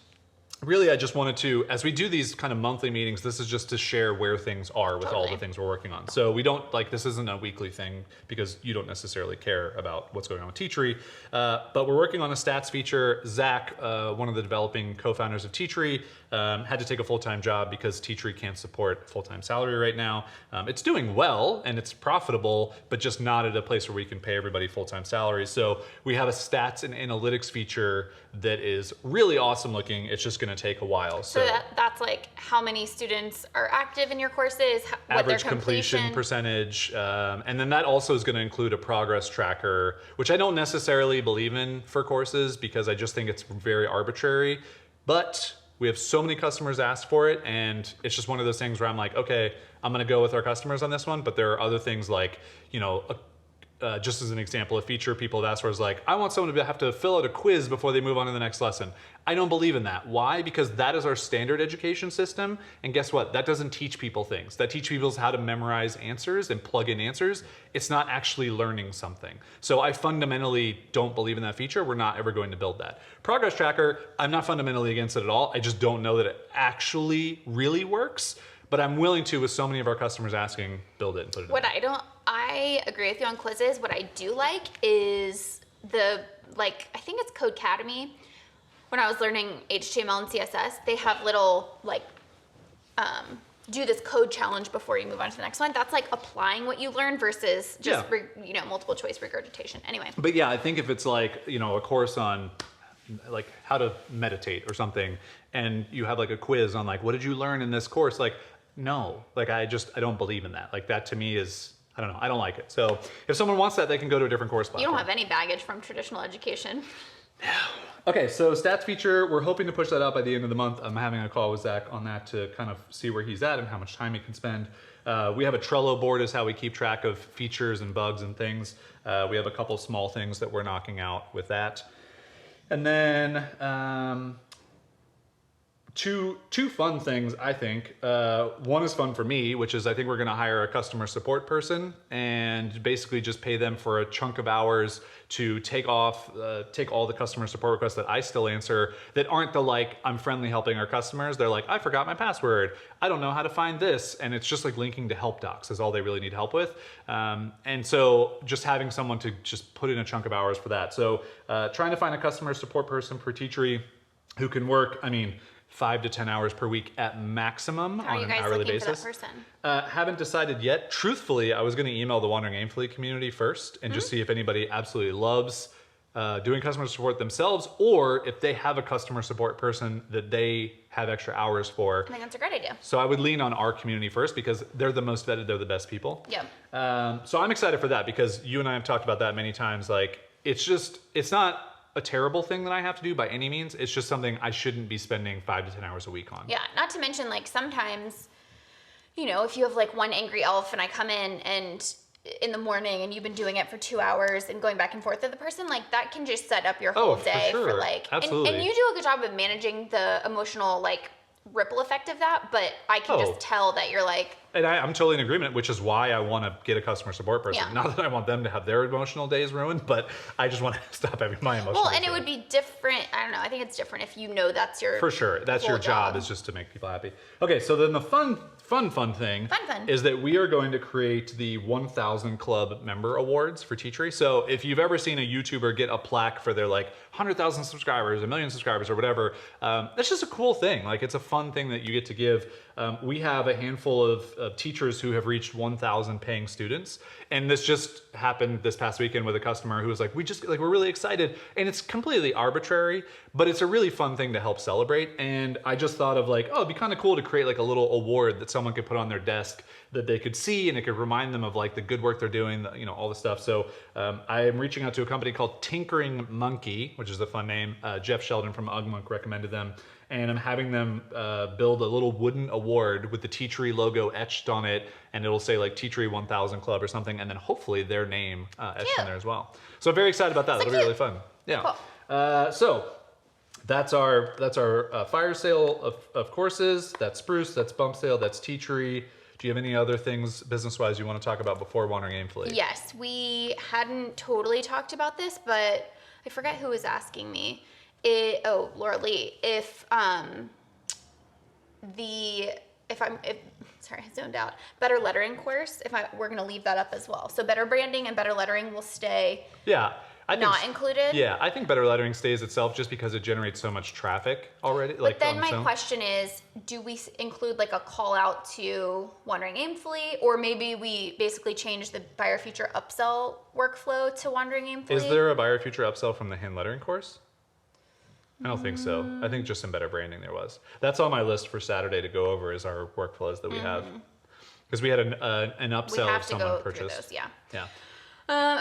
really, I just wanted to, as we do these kind of monthly meetings, this is just to share where things are with all the things we're working on. So we don't, this isn't a weekly thing because you don't necessarily care about what's going on with Tea Tree. But we're working on a stats feature. Zach, one of the developing co-founders of Tea Tree, had to take a full-time job because Tea Tree can't support full-time salary right now. It's doing well and it's profitable, but just not at a place where we can pay everybody full-time salaries. So we have a stats and analytics feature that is really awesome looking. It's just going to take a while. So that's like how many students are active in your courses, what average their completion percentage, and then that also is going to include a progress tracker, which I don't necessarily believe in for courses because I just think it's very arbitrary. But we have so many customers ask for it, and it's just one of those things where I'm like, okay, I'm going to go with our customers on this one. But there are other things like, just as an example, a feature people have asked for is like, I want someone to have to fill out a quiz before they move on to the next lesson. I don't believe in that. Why? Because that is our standard education system. And guess what? That doesn't teach people things. That teaches people how to memorize answers and plug in answers. It's not actually learning something. So I fundamentally don't believe in that feature. We're not ever going to build that. Progress tracker, I'm not fundamentally against it at all. I just don't know that it actually really works. But I'm willing to, with so many of our customers asking, build it and put it in. I agree with you on quizzes. What I do like is I think it's Codecademy. When I was learning HTML and CSS, they have little do this code challenge before you move on to the next one. That's like applying what you learn versus just multiple choice regurgitation. Anyway. But yeah, I think if it's like, a course on like how to meditate or something, and you have like a quiz on like, what did you learn in this course? Like, no, like I don't believe in that. Like that to me is, I don't know, I don't like it. So if someone wants that, they can go to a different course platform. You don't have any baggage from traditional education. Okay, so stats feature, we're hoping to push that out by the end of the month. I'm having a call with Zach on that to kind of see where he's at and how much time he can spend. We have a Trello board is how we keep track of features and bugs and things. We have a couple small things that we're knocking out with that. And then two fun things, I think. One is fun for me, which is I think we're going to hire a customer support person and basically just pay them for a chunk of hours to take all the customer support requests that I still answer that aren't the like, I'm friendly helping our customers. They're like, I forgot my password. I don't know how to find this. And it's just like linking to help docs is all they really need help with. And so just having someone to just put in a chunk of hours for that. So trying to find a customer support person per Tea Tree who can work, 5 to 10 hours per week at maximum on an hourly basis. For that person? Haven't decided yet. Truthfully, I was going to email the Wandering Aimfully community first and just see if anybody absolutely loves doing customer support themselves, or if they have a customer support person that they have extra hours for. I think that's a great idea. So I would lean on our community first because they're the most vetted, they're the best people. Yeah. So I'm excited for that because you and I have talked about that many times. Like, it's not a terrible thing that I have to do by any means. It's just something I shouldn't be spending 5 to 10 hours a week on. Yeah, not to mention like sometimes, if you have like one angry elf and I come in the morning and you've been doing it for 2 hours and going back and forth with the person, like that can just set up your whole day for like, absolutely. And you do a good job of managing the emotional like ripple effect of that, but I can just tell that you're like, And I'm totally in agreement, which is why I want to get a customer support person. Yeah. Not that I want them to have their emotional days ruined, but I just want to stop having my emotional Well, days and it ruined. would be different. I don't know. I think it's different if you know that's your For sure. That's your full job, is just to make people happy. Okay, so then the fun thing Fun. is that we are going to create the 1000 Club Member Awards for Teachery. So if you've ever seen a YouTuber get a plaque for their like 100,000 subscribers, 1 million subscribers or whatever, that's just a cool thing. Like it's a fun thing that you get to give. We have a handful of teachers who have reached 1,000 paying students. And this just happened this past weekend with a customer who was like, we're really excited. And it's completely arbitrary, but it's a really fun thing to help celebrate. And I just thought of like, oh, it'd be kind of cool to create like a little award that someone could put on their desk that they could see, and it could remind them of like the good work they're doing, all the stuff. So I am reaching out to a company called Tinkering Monkey, which is a fun name. Jeff Sheldon from Ugmonk recommended them. And I'm having them build a little wooden award with the Teachery logo etched on it, and it'll say like Teachery 1000 Club or something, and then hopefully their name etched in there as well. So I'm very excited about that. That'll be really fun. Yeah. Cool. So that's our fire sale of courses. That's Spruce. That's Bump Sale. That's Teachery. Do you have any other things business-wise you want to talk about before Wandering Aimfully? Yes, we hadn't totally talked about this, but I forget who was asking me. Laura Lee, if sorry, I zoned out. Better lettering course, we're gonna leave that up as well. So better branding and better lettering will stay. Yeah. Not included? Yeah, I think better lettering stays itself just because it generates so much traffic already. But then my question is, do we include like a call out to Wandering Aimfully, or maybe we basically change the buyer future upsell workflow to Wandering Aimfully? Is there a buyer future upsell from the hand lettering course? I don't think so. I think just some better branding there was. That's on my list for Saturday to go over is our workflows that we have. Because we had an upsell if someone purchased. Those, yeah. Yeah.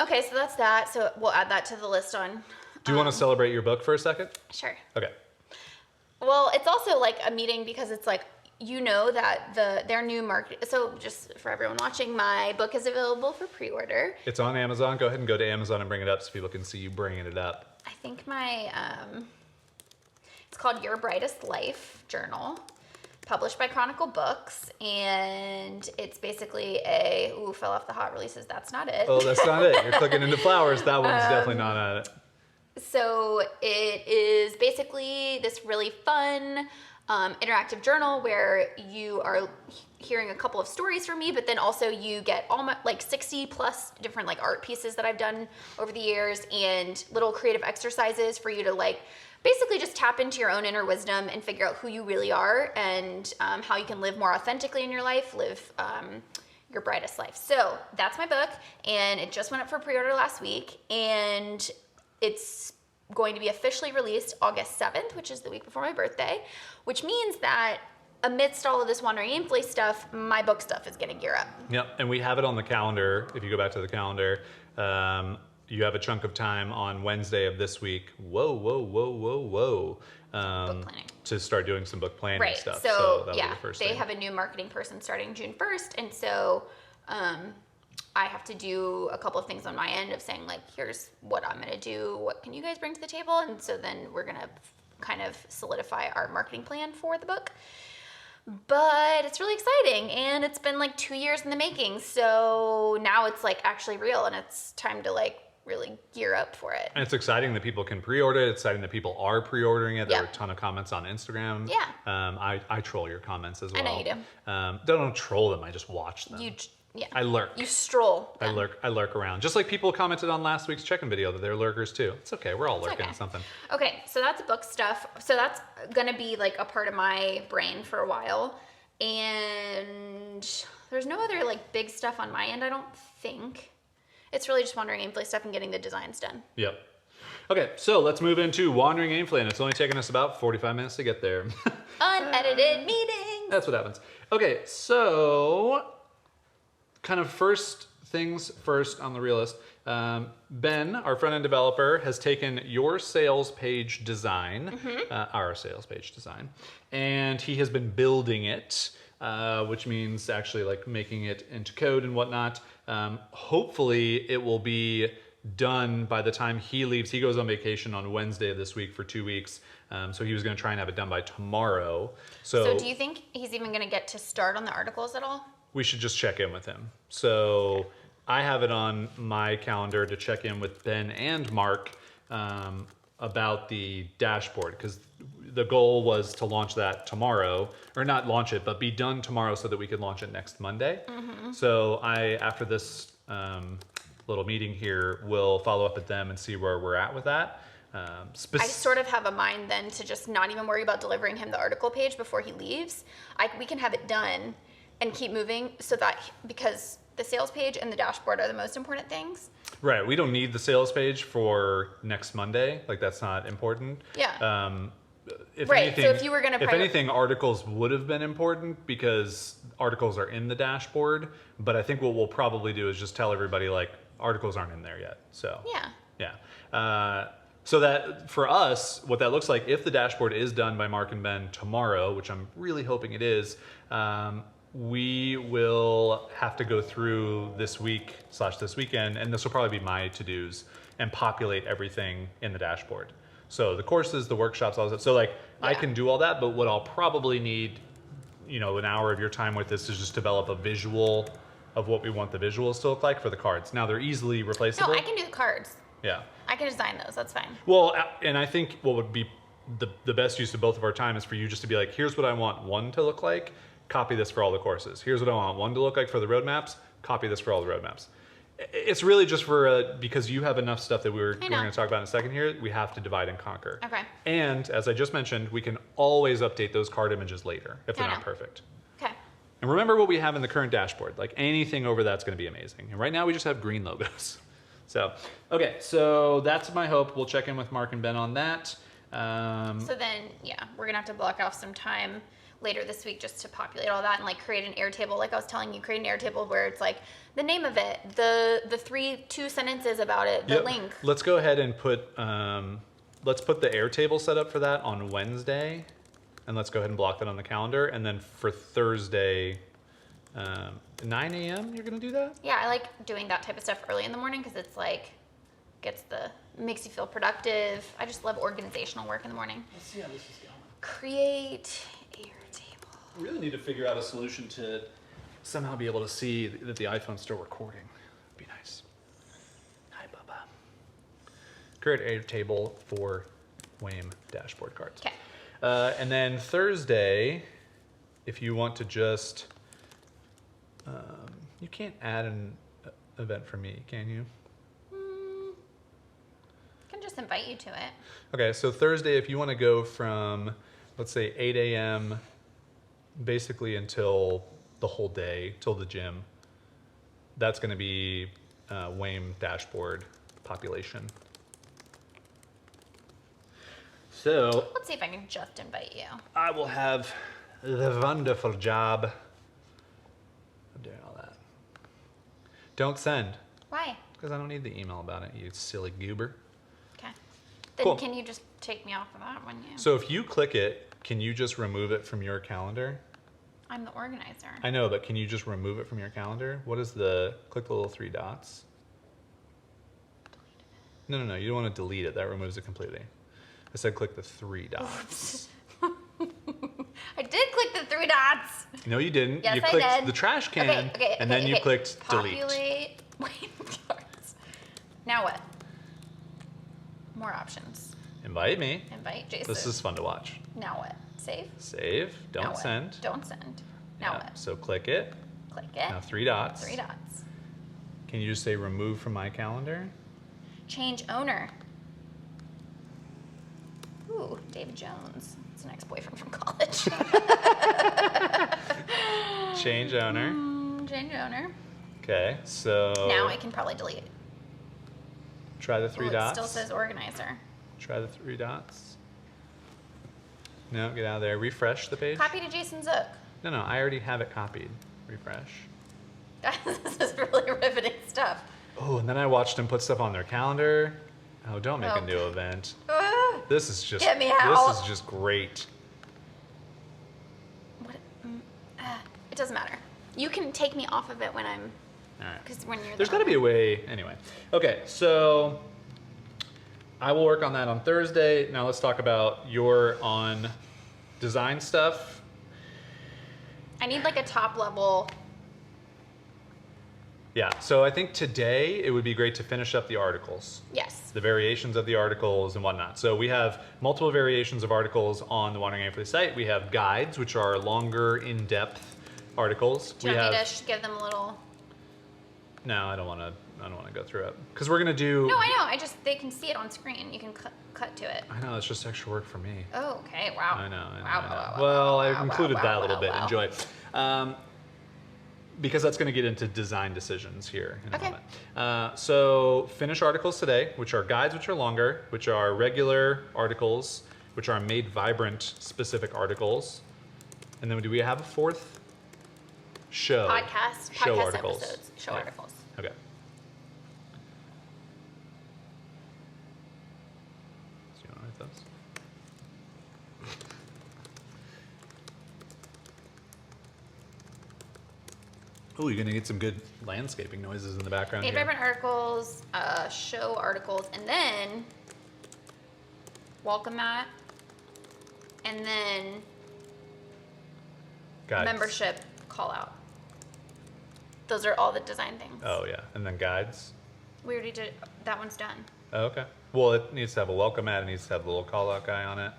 Okay, so that's that. So we'll add that to the list on. Do you want to celebrate your book for a second? Sure. Okay. Well, it's also like a meeting because it's like, that their new market. So just for everyone watching, my book is available for pre-order. It's on Amazon. Go ahead and go to Amazon and bring it up so people can see you bringing it up. I think it's called Your Brightest Life Journal, published by Chronicle Books, and it's basically fell off the hot releases. That's not it. Oh, that's not it. You're clicking into flowers. That one's definitely not on it. So it is basically this really fun interactive journal where you are hearing a couple of stories from me, but then also you get all my 60 plus different art pieces that I've done over the years and little creative exercises for you to basically just tap into your own inner wisdom and figure out who you really are and how you can live more authentically in your life, live your brightest life. So that's my book, and it just went up for pre-order last week, and it's going to be officially released August 7th, which is the week before my birthday, which means that amidst all of this Wandering Aimfully stuff, my book stuff is going to gear up. Yep, and we have it on the calendar. If you go back to the calendar, you have a chunk of time on Wednesday of this week. Whoa. Book planning. To start doing some book planning Right. stuff. So that'll be the first they thing. have a new marketing person starting June 1st, and so I have to do a couple of things on my end of saying here's what I'm going to do. What can you guys bring to the table? And so then we're going to kind of solidify our marketing plan for the book. But it's really exciting, and it's been 2 years in the making. So now it's actually real, and it's time to really gear up for it. And it's exciting that people can pre-order it. It's exciting that people are pre-ordering it. There Yeah. were a ton of comments on Instagram. Yeah. I troll your comments as well. I know you do. Don't troll them. I just watch them. Yeah. I lurk. You stroll. I lurk around. Just like people commented on last week's check-in video that they're lurkers too. It's okay. We're all lurking at something. Okay, so that's book stuff. So that's gonna be a part of my brain for a while. And there's no other big stuff on my end, I don't think. It's really just Wandering Aimfully stuff and getting the designs done. Yep. Okay, so let's move into Wandering Aimfully, and it's only taken us about 45 minutes to get there. Unedited meetings. That's what happens. Okay, so kind of first things first on the real list. Ben, our front-end developer, has taken your sales page design, our sales page design, and he has been building it, which means actually making it into code and whatnot. Hopefully it will be done by the time he leaves. He goes on vacation on Wednesday of this week for 2 weeks. So he was going to try and have it done by tomorrow. So do you think he's even going to get to start on the articles at all? we should just check in with him. So I have it on my calendar to check in with Ben and Mark about the dashboard, because the goal was to launch that tomorrow, or not launch it, but be done tomorrow so that we could launch it next Monday. So after this little meeting here, will follow up with them and see where we're at with that. I sort of have a mind then to just not even worry about delivering him the article page before he leaves. We can have it done and keep moving, so that, because the sales page and the dashboard are the most important things. Right, we don't need the sales page for next Monday. Like, that's not important. Yeah. If Right, anything, so if you were gonna if anything, articles would have been important because articles are in the dashboard. But I think what we'll probably do is just tell everybody, like, articles aren't in there yet. So yeah. So that, for us, what that looks like, if the dashboard is done by Mark and Ben tomorrow, which I'm really hoping it is, we will have to go through this week / this weekend, and this will probably be my to-dos, and populate everything in the dashboard. So the courses, the workshops, all that. So like, I can do all that, but what I'll probably need, an hour of your time with this is just develop a visual of what we want the visuals to look like for the cards. Now, they're easily replaceable. No, I can do the cards. Yeah. I can design those. That's fine. Well, and I think what would be the best use of both of our time is for you just to be like, here's what I want one to look like, copy this for all the courses. Here's what I want one to look like for the roadmaps, copy this for all the roadmaps. It's really just for, because you have enough stuff that we're going to talk about in a second here, we have to divide and conquer. Okay. And as I just mentioned, we can always update those card images later if they're not perfect. Okay. And remember what we have in the current dashboard. Like, anything over that's going to be amazing. And right now we just have green logos. So, okay, so that's my hope. We'll check in with Mark and Ben on that. So then, we're going to have to block off some time later this week just to populate all that and like create an Airtable. Like I was telling you, create an Airtable where it's like the name of it, the two sentences about it, the link. Let's go ahead and put let's put the Airtable set up for that on Wednesday, and let's go ahead and block that on the calendar. And then for Thursday, 9 a.m. You're gonna do that? Yeah, I like doing that type of stuff early in the morning because it's like makes you feel productive. I just love organizational work in the morning. Let's see how this is going. Create Airtable. We really need to figure out a solution to somehow be able to see that the iPhone's still recording. It'd be nice. Hi, Bubba. Create Airtable for WAIM dashboard cards. Okay. And then Thursday, if you want to just, you can't add an event for me, can you? I can just invite you to it. Okay, so Thursday, if you want to go from, let's say 8 a.m. basically until the whole day, till the gym, that's going to be WAIM dashboard population. So Let's see if I can just invite you. I will have the wonderful job of doing all that. Don't send, Why? because I don't need the email about it, you silly goober. Okay. Then Cool. can you just take me off of that when you... So if you click it, can you just remove it from your calendar? I'm the organizer. I know, but can you just remove it from your calendar? What is click the little 3 dots. No, you don't want to delete it. That removes it completely. I said click the 3 dots. I did click the 3 dots. No, you didn't. Yes, you I clicked did. the trash can, and then you clicked delete. Populate WAIM cards. Now what? More options. Invite me. Invite Jason. This is fun to watch. Now what? Save? Save. Now Don't what? send. Don't send. Now Yeah, what? so click it. Click it. Now 3 dots. 3 dots. Can you just say remove from my calendar? Change owner. Ooh, David Jones. It's an ex-boyfriend from college. Change owner. Change owner. Okay, so Now I can probably delete it. try the 3 Well, dots. It still says organizer. Try the 3 dots. No, get out of there. Refresh the page. Copy to Jason Zook. No, I already have it copied. Refresh. Guys, this is really riveting stuff. Oh, and then I watched him put stuff on their calendar. Oh, don't make a Oh. new event. Ah, This is just Get me out. This is just great. what? It doesn't matter. You can take me off of it when I'm, All right. because when you're There's got to be a way. Anyway. Okay, so I will work on that on Thursday. Now let's talk about your on design stuff. I need like a top level Yeah, so I think today it would be great to finish up the articles. Yes. The variations of the articles and whatnot. So we have multiple variations of articles on the Wandering Aimfully site. We have guides, which are longer, in-depth articles. Do you want me to give them a little? No, I don't want to go through it because we're gonna do. No, I know. They can see it on screen. You can cut to it. I know it's just extra work for me. Oh, okay. Wow. I know. Wow. Well, I included that a little bit. Wow. Enjoy. Because that's going to get into design decisions here in a moment. So finish articles today, which are guides, which are longer, which are regular articles, which are made vibrant specific articles. And then do we have a fourth? Show Podcast articles. episodes. Show articles. Okay. So you want to write those? Oh, you're gonna get some good landscaping noises in the background. Made here. vibrant articles, show articles, and then welcome mat, and then Guides. membership call out. Those are all the design things. Oh yeah, and then guides. We already did. That one's done. Oh, okay. Well, it needs to have a welcome mat. It needs to have the little call out guy on it.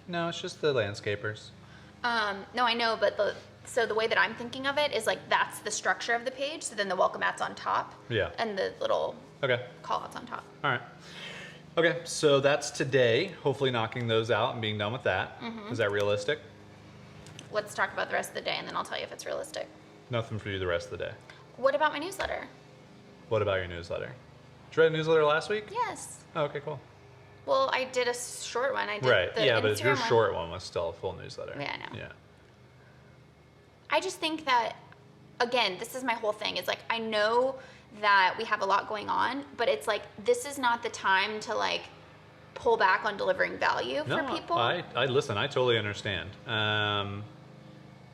No, it's just the landscapers. No, I know, but the way that I'm thinking of it is like that's the structure of the page. So then the welcome mat's on top. Yeah. And the little Okay. call outs on top. All right. Okay, so that's today. Hopefully, knocking those out and being done with that. Is that realistic? Let's talk about the rest of the day, and then I'll tell you if it's realistic. Nothing for you the rest of the day. What about my newsletter? What about your newsletter? Did you write a newsletter last week? Yes. Oh, okay, cool. Well, I did a short one. I did Right. the Yeah, but Instagram your one. short one was still a full newsletter. Yeah, I know. Yeah. I just think that, again, this is my whole thing. It's like I know that we have a lot going on, but it's like this is not the time to like pull back on delivering value for people. I listen. I totally understand.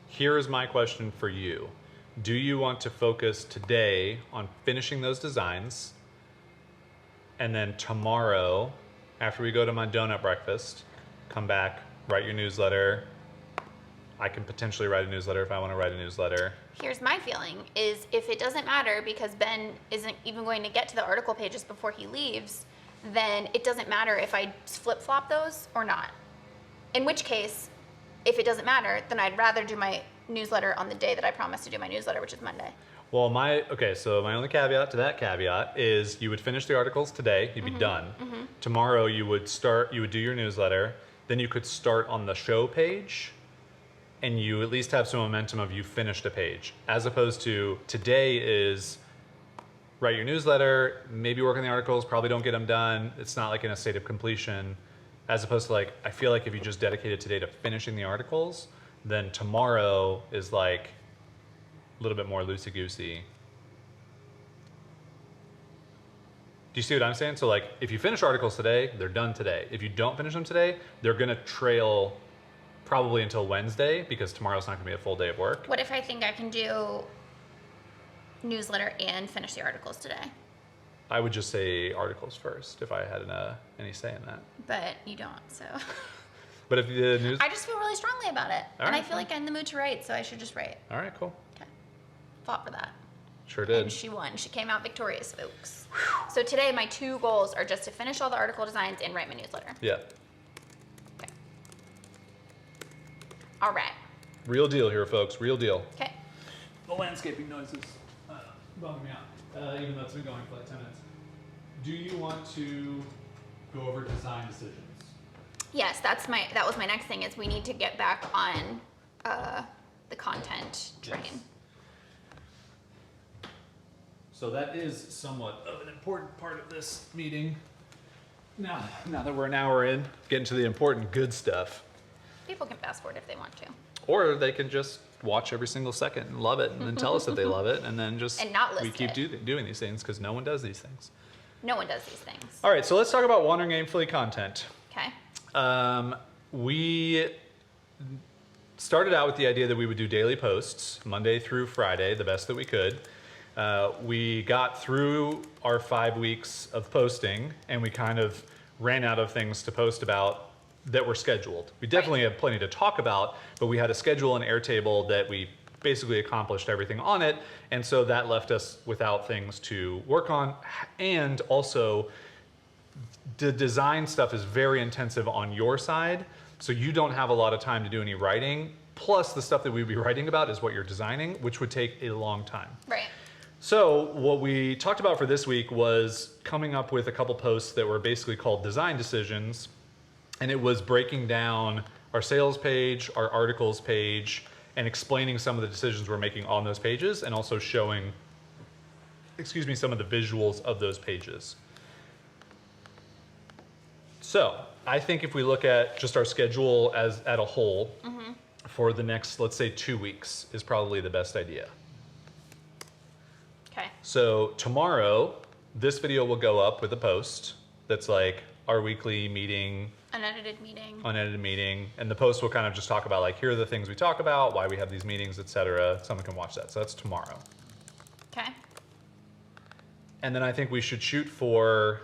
Here is my question for you: do you want to focus today on finishing those designs, and then tomorrow, after we go to my donut breakfast, come back, write your newsletter? I can potentially write a newsletter if I want to write a newsletter. Here's my feeling is if it doesn't matter because Ben isn't even going to get to the article pages before he leaves, then it doesn't matter if I flip-flop those or not. In which case, if it doesn't matter, then I'd rather do my newsletter on the day that I promised to do my newsletter, which is Monday. Well, so my only caveat to that caveat is you would finish the articles today, you'd be done. Tomorrow you would do your newsletter, then you could start on the show page, and you at least have some momentum of you finished a page, as opposed to today is write your newsletter, maybe work on the articles, probably don't get them done. It's not like in a state of completion, as opposed to like, I feel like if you just dedicated today to finishing the articles, then tomorrow is like a little bit more loosey-goosey. Do you see what I'm saying? So like, if you finish articles today, they're done today. If you don't finish them today, they're gonna trail probably until Wednesday because tomorrow's not gonna be a full day of work. What if I think I can do newsletter and finish the articles today? I would just say articles first if I had any say in that. But you don't, so. But if the news... I just feel really strongly about it. All and I right, feel like I'm in the mood to write, so I should just write. All right, cool. Okay. Fought for that. Sure did. And she won. She came out victorious, folks. So today, my 2 goals are just to finish all the article designs and write my newsletter. Yeah. Okay. All right. Real deal here, folks. Real deal. Okay. The landscaping noises bummed me out, even though it's been going for like 10 minutes. Do you want to go over design decisions? Yes, that was my next thing is we need to get back on the content train. Yes. So that is somewhat of an important part of this meeting. Now that we're an hour in, getting to the important good stuff. People can fast forward if they want to. Or they can just watch every single second and love it and then tell us that they love it and then just And not list we keep it. doing these things because no one does these things. No one does these things. All right, so let's talk about Wandering Aimfully content. Okay. We started out with the idea that we would do daily posts, Monday through Friday, the best that we could. We got through our 5 weeks of posting and we kind of ran out of things to post about that were scheduled. We definitely have plenty to talk about, but we had a schedule and Airtable that we basically accomplished everything on it. And so that left us without things to work on. And also, the design stuff is very intensive on your side. So you don't have a lot of time to do any writing. Plus, the stuff that we'd be writing about is what you're designing, which would take a long time. Right. So what we talked about for this week was coming up with a couple posts that were basically called design decisions. And it was breaking down our sales page, our articles page, and explaining some of the decisions we're making on those pages, and also showing, some of the visuals of those pages. So I think if we look at just our schedule as a whole, for the next, let's say 2 weeks, is probably the best idea. Okay. So tomorrow, this video will go up with a post that's like our weekly meeting, Unedited meeting. and the post will kind of just talk about like, here are the things we talk about, why we have these meetings, etc. Someone can watch that. So that's tomorrow. Okay. And then I think we should shoot for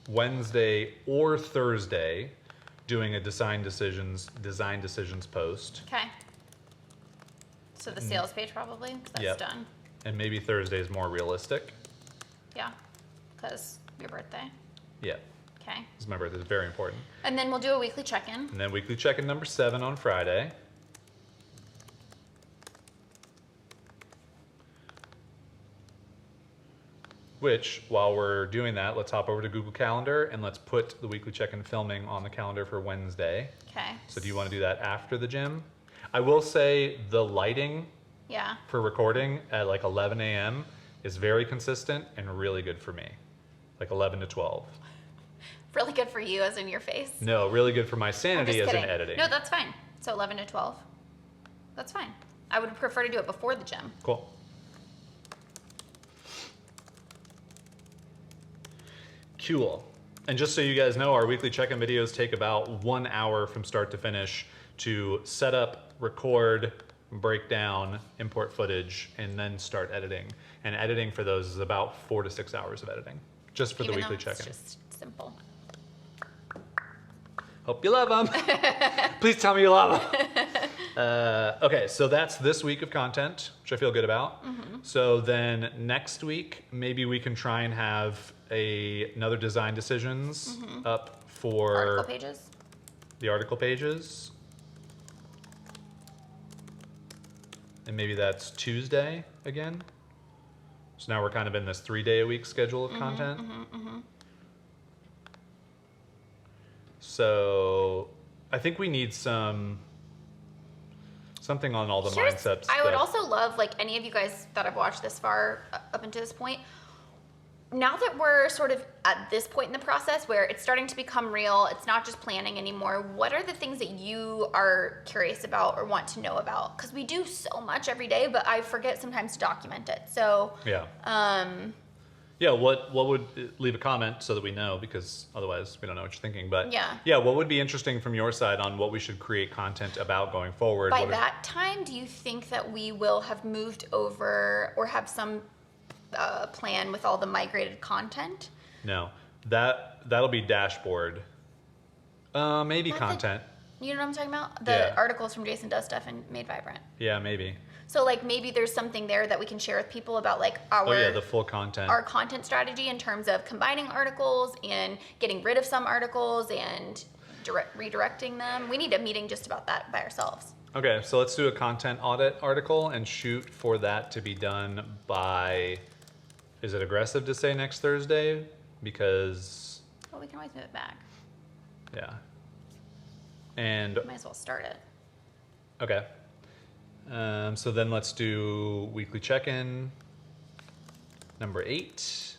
Wednesday or Thursday doing a design decisions post. Okay. So the sales page probably, 'cause that's Yep. done. And maybe Thursday is more realistic. Yeah. Because your birthday. Yeah, Okay. because my birthday is very important. And then we'll do a weekly check-in. And then weekly check-in number 7 on Friday. Which, while we're doing that, let's hop over to Google Calendar and let's put the weekly check-in filming on the calendar for Wednesday. Okay. So do you want to do that after the gym? I will say the lighting Yeah. for recording at like 11 a.m. is very consistent and really good for me. Like 11 to 12. Really good for you, as in your face. No, really good for my I'm sanity just as kidding. in editing. No, that's fine. So 11 to 12. That's fine. I would prefer to do it before the gym. Cool. Cool. And just so you guys know, our weekly check-in videos take about 1 hour from start to finish to set up, record, break down, import footage, and then start editing. And editing for those is about 4 to 6 hours of editing, just for Even the weekly though it's check-in. just simple. Hope you love them. Please tell me you love them. Okay, so that's this week of content, which I feel good about. So then next week, maybe we can try and have another design decisions up for Article pages. the article pages. And maybe that's Tuesday again. So now we're kind of in this 3-day-a-week schedule of content. So I think we need something on all the mindset stuff. I would also love, like, any of you guys that have watched this far up until this point, now that we're sort of at this point in the process where it's starting to become real, it's not just planning anymore, what are the things that you are curious about or want to know about? Because we do so much every day, but I forget sometimes to document it. So, Yeah. Yeah, what would leave a comment so that we know, because otherwise we don't know what you're thinking. But Yeah. what would be interesting from your side on what we should create content about going forward? by that time, do you think that we will have moved over or have some plan with all the migrated content? No, that'll be dashboard. Maybe Not the- content. You know what I'm talking about? The Yeah. articles from Jason Does Stuff and Made Vibrant. Yeah, maybe. So, like, maybe there's something there that we can share with people about, like, our Oh yeah, the full content. our content strategy in terms of combining articles and getting rid of some articles and redirecting them. We need a meeting just about that by ourselves. Okay, so let's do a content audit article and shoot for that to be done by. Is it aggressive to say next Thursday? Because Well, we can always move it back. yeah. And Might as well start it. okay. So then let's do weekly check-in number 8.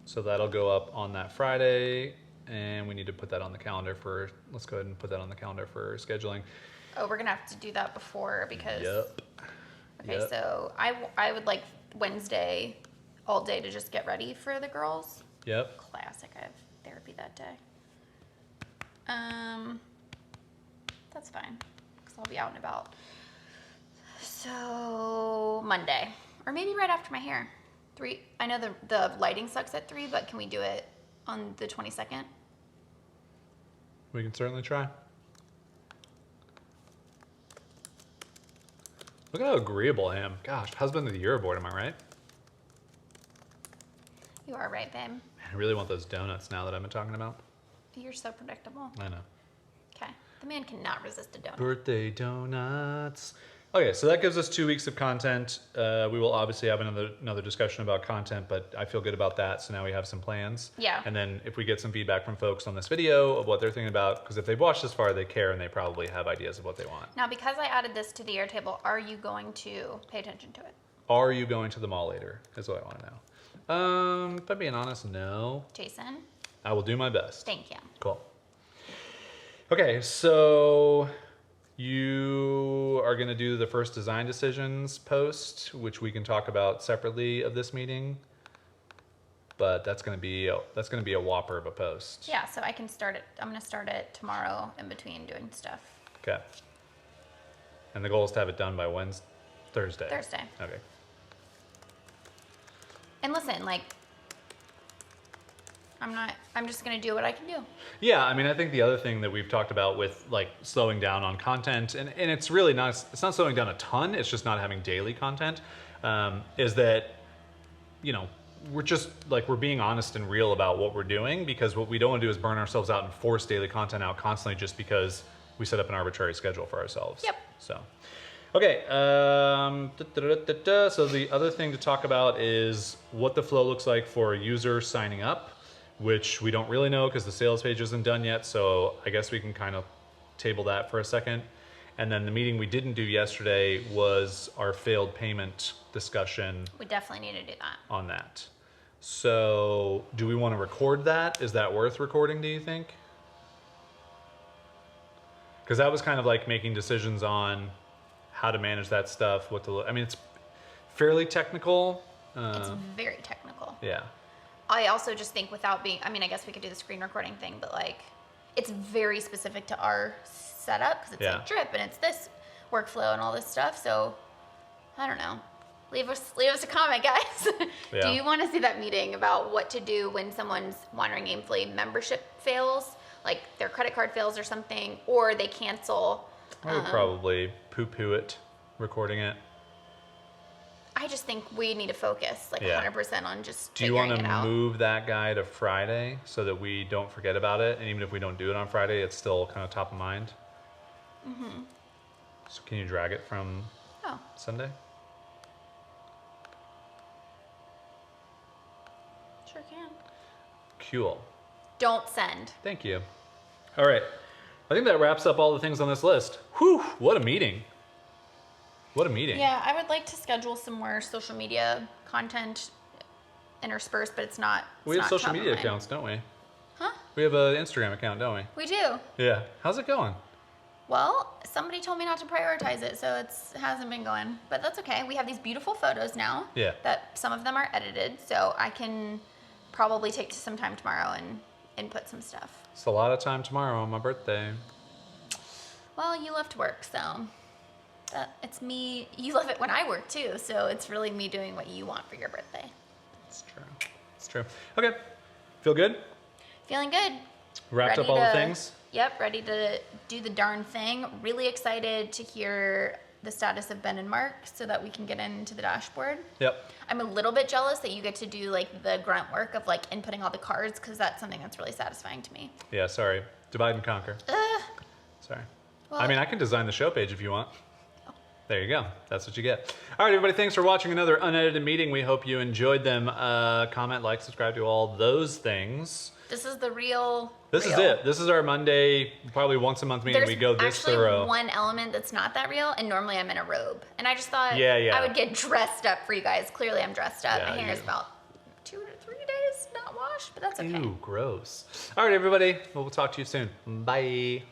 So that'll go up on that Friday, and we need to put that on the calendar for. Let's go ahead and put that on the calendar for scheduling. Oh, we're gonna have to do that before because. Yep. Okay, Yep. so I would like Wednesday all day to just get ready for the girls. Yep. Classic. I have therapy that day. That's fine, because I'll be out and about. So Monday, or maybe right after my hair. 3. I know the lighting sucks at 3, but can we do it on the 22nd? We can certainly try. Look at how agreeable I am. Gosh, husband of the year award, am I right? You are right, babe. Man, I really want those donuts now that I've been talking about. You're so predictable. I know. Okay. The man cannot resist a donut. Birthday donuts. Okay, so that gives us 2 weeks of content. We will obviously have another discussion about content, but I feel good about that. So now we have some plans. Yeah. And then if we get some feedback from folks on this video of what they're thinking about, because if they've watched this far, they care and they probably have ideas of what they want. Now, because I added this to the Airtable, are you going to pay attention to it? Are you going to the mall later? Is what I want to know. If I'm being honest, no. Jason, I will do my best. thank you. Cool. Okay, so you are going to do the first design decisions post, which we can talk about separately of this meeting. But that's going to be a whopper of a post. Yeah, so I can start it. I'm going to start it tomorrow in between doing stuff. Okay. And the goal is to have it done by Thursday. Thursday. Okay. And listen, like, I'm just going to do what I can do. Yeah, I mean, I think the other thing that we've talked about with like slowing down on content, and it's really not, it's not slowing down a ton, it's just not having daily content, is that, you know, we're being honest and real about what we're doing, because what we don't want to do is burn ourselves out and force daily content out constantly just because we set up an arbitrary schedule for ourselves. Yep. So, okay. So the other thing to talk about is what the flow looks like for a user signing up, which we don't really know because the sales page isn't done yet. So I guess we can kind of table that for a second. And then the meeting we didn't do yesterday was our failed payment discussion We definitely need to do that. on that. So do we want to record that? Is that worth recording, do you think? Because that was kind of like making decisions on how to manage that stuff, I mean, it's fairly technical. It's very technical. Yeah. I also just think without being, I mean, I guess we could do the screen recording thing, but like, it's very specific to our setup because it's like drip and it's this workflow and all this stuff. So I don't know. Leave us a comment, guys. Yeah. Do you want to see that meeting about what to do when someone's Wandering Aimfully membership fails, like their credit card fails or something, or they cancel? I would probably poo-poo it, recording it. I just think we need to focus like 100% on just Do you figuring want it to out. move that guy to Friday so that we don't forget about it? And even if we don't do it on Friday, it's still kind of top of mind? Mm-hmm. So can you drag it from Sunday? Sure can. Cool. Don't send. Thank you. All right. I think that wraps up all the things on this list. Whew, what a meeting. What a meeting. Yeah, I would like to schedule some more social media content interspersed, but it's not. We have social media accounts, don't we? Huh? We have an Instagram account, don't we? We do. Yeah. How's it going? Well, somebody told me not to prioritize it, so it hasn't been going. But that's okay. We have these beautiful photos now. Yeah. That some of them are edited, so I can probably take some time tomorrow and input some stuff. It's a lot of time tomorrow on my birthday. Well, you love to work, so it's me. You love it when I work too, so it's really me doing what you want for your birthday. It's true. It's true. Okay. Feel good? Feeling good. Wrapped up all the things? Yep, ready to do the darn thing. Really excited to hear the status of Ben and Mark so that we can get into the dashboard. Yep. I'm a little bit jealous that you get to do like the grunt work of like inputting all the cards because that's something that's really satisfying to me. Yeah, sorry. Divide and conquer. Sorry. Well, I mean, I can design the show page if you want. There you go. That's what you get. All right, everybody. Thanks for watching another unedited meeting. We hope you enjoyed them. Comment, like, subscribe to all those things. This is the real. This is it. This is our Monday, probably once a month meeting. There's we go this actually thorough. one element that's not that real, and normally I'm in a robe. And I just thought Yeah. I would get dressed up for you guys. Clearly I'm dressed up. Yeah, My hair is you- about 2 to 3 days not washed, but that's okay. Ew, gross. All right, everybody. Well, we'll talk to you soon. Bye.